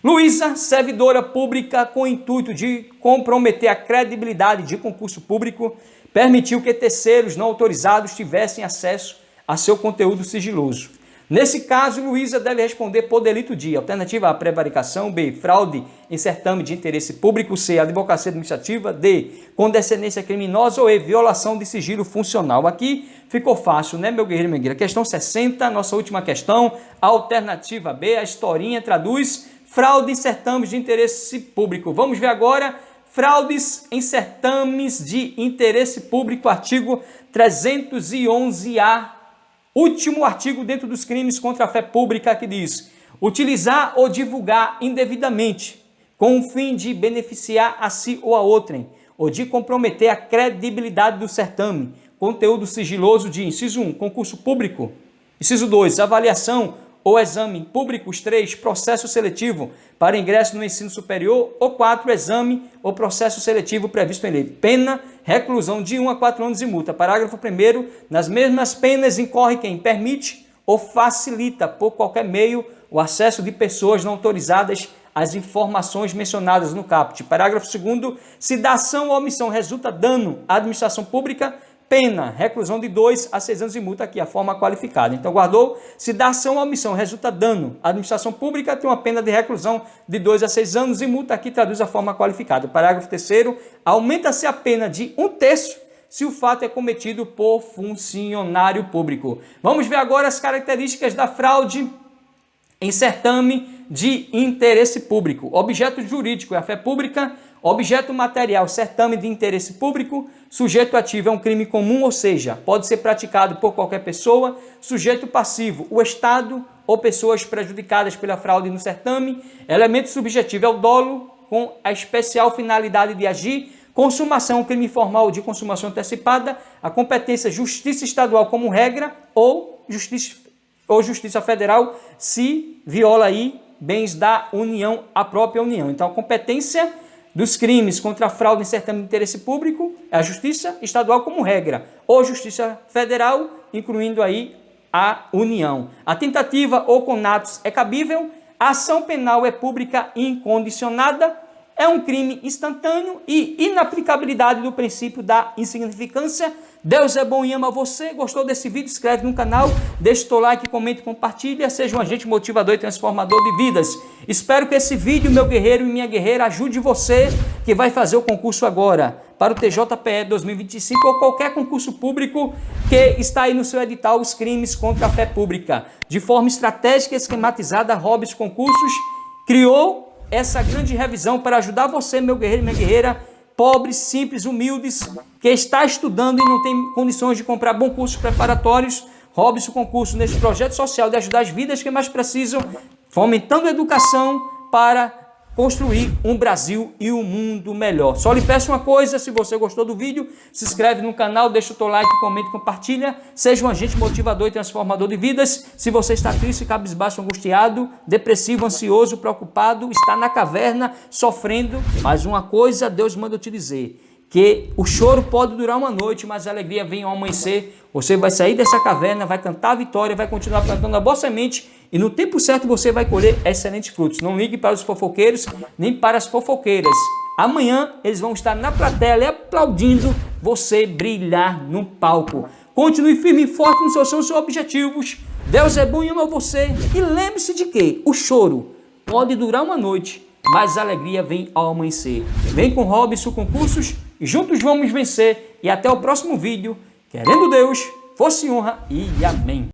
Luísa, servidora pública com o intuito de comprometer a credibilidade de concurso público, permitiu que terceiros não autorizados tivessem acesso a seu conteúdo sigiloso. Nesse caso, Luísa deve responder por delito de: alternativa A, prevaricação; B, fraude em certame de interesse público; C, advocacia administrativa; D, condescendência criminosa; ou E, violação de sigilo funcional. Aqui ficou fácil, né, meu guerreiro e minha guerreira? Questão 60, nossa última questão, alternativa B, a historinha traduz: fraude em certames de interesse público. Vamos ver agora fraudes em certames de interesse público, artigo 311-A. Último artigo dentro dos crimes contra a fé pública, que diz: utilizar ou divulgar indevidamente com o fim de beneficiar a si ou a outrem, ou de comprometer a credibilidade do certame, conteúdo sigiloso de: inciso 1, concurso público; inciso 2, avaliação ou exame públicos; 3, processo seletivo para ingresso no ensino superior; ou 4, exame ou processo seletivo previsto em lei. Pena, reclusão de 1 a 4 anos e multa. Parágrafo 1º, nas mesmas penas incorre quem permite ou facilita por qualquer meio o acesso de pessoas não autorizadas às informações mencionadas no caput. Parágrafo 2º, se da ação ou omissão resulta dano à administração pública, pena, reclusão de 2 a 6 anos de multa, aqui a forma qualificada. Então, guardou? Se da ação ou omissão resulta dano à administração pública, tem uma pena de reclusão de 2 a 6 anos e multa, aqui traduz a forma qualificada. Parágrafo 3º, aumenta-se a pena de 1/3 se o fato é cometido por funcionário público. Vamos ver agora as características da fraude em certame de interesse público. Objeto jurídico é a fé pública. Objeto material, certame de interesse público. Sujeito ativo é um crime comum, ou seja, pode ser praticado por qualquer pessoa. Sujeito passivo, o Estado ou pessoas prejudicadas pela fraude no certame. Elemento subjetivo é o dolo, com a especial finalidade de agir. Consumação, crime formal de consumação antecipada. A competência, justiça estadual como regra, ou justiça federal, se viola aí bens da União, a própria União. Então, a competência dos crimes contra a fraude em certame de interesse público é a justiça estadual como regra, ou justiça federal, incluindo aí a União. A tentativa ou conatos é cabível. A ação penal é pública incondicionada. É um crime instantâneo e inaplicabilidade do princípio da insignificância. Deus é bom e ama você. Gostou desse vídeo? Inscreve no canal, deixa o teu like, comente, compartilha. Seja um agente motivador e transformador de vidas. Espero que esse vídeo, meu guerreiro e minha guerreira, ajude você que vai fazer o concurso agora para o TJPE 2025 ou qualquer concurso público que está aí no seu edital, os crimes contra a fé pública. De forma estratégica e esquematizada, Robson Concursos criou essa grande revisão para ajudar você, meu guerreiro e minha guerreira, pobres, simples, humildes, que está estudando e não tem condições de comprar bons cursos preparatórios. Robson Concurso, nesse projeto social de ajudar as vidas que mais precisam, fomentando a educação para construir um Brasil e um mundo melhor. Só lhe peço uma coisa: se você gostou do vídeo, se inscreve no canal, deixa o teu like, comenta, compartilha, seja um agente motivador e transformador de vidas. Se você está triste, cabisbaixo, angustiado, depressivo, ansioso, preocupado, está na caverna, sofrendo, mas uma coisa Deus manda eu te dizer: que o choro pode durar uma noite, mas a alegria vem ao amanhecer. Você vai sair dessa caverna, vai cantar a vitória, vai continuar plantando a boa semente e no tempo certo você vai colher excelentes frutos. Não ligue para os fofoqueiros nem para as fofoqueiras. Amanhã eles vão estar na plateia ali aplaudindo você brilhar no palco. Continue firme e forte nos seus sonhos e objetivos. Deus é bom e ama você. E lembre-se de que o choro pode durar uma noite, mas a alegria vem ao amanhecer. Vem com Robson Concursos e juntos vamos vencer. E até o próximo vídeo. Querendo Deus, força e honra e amém.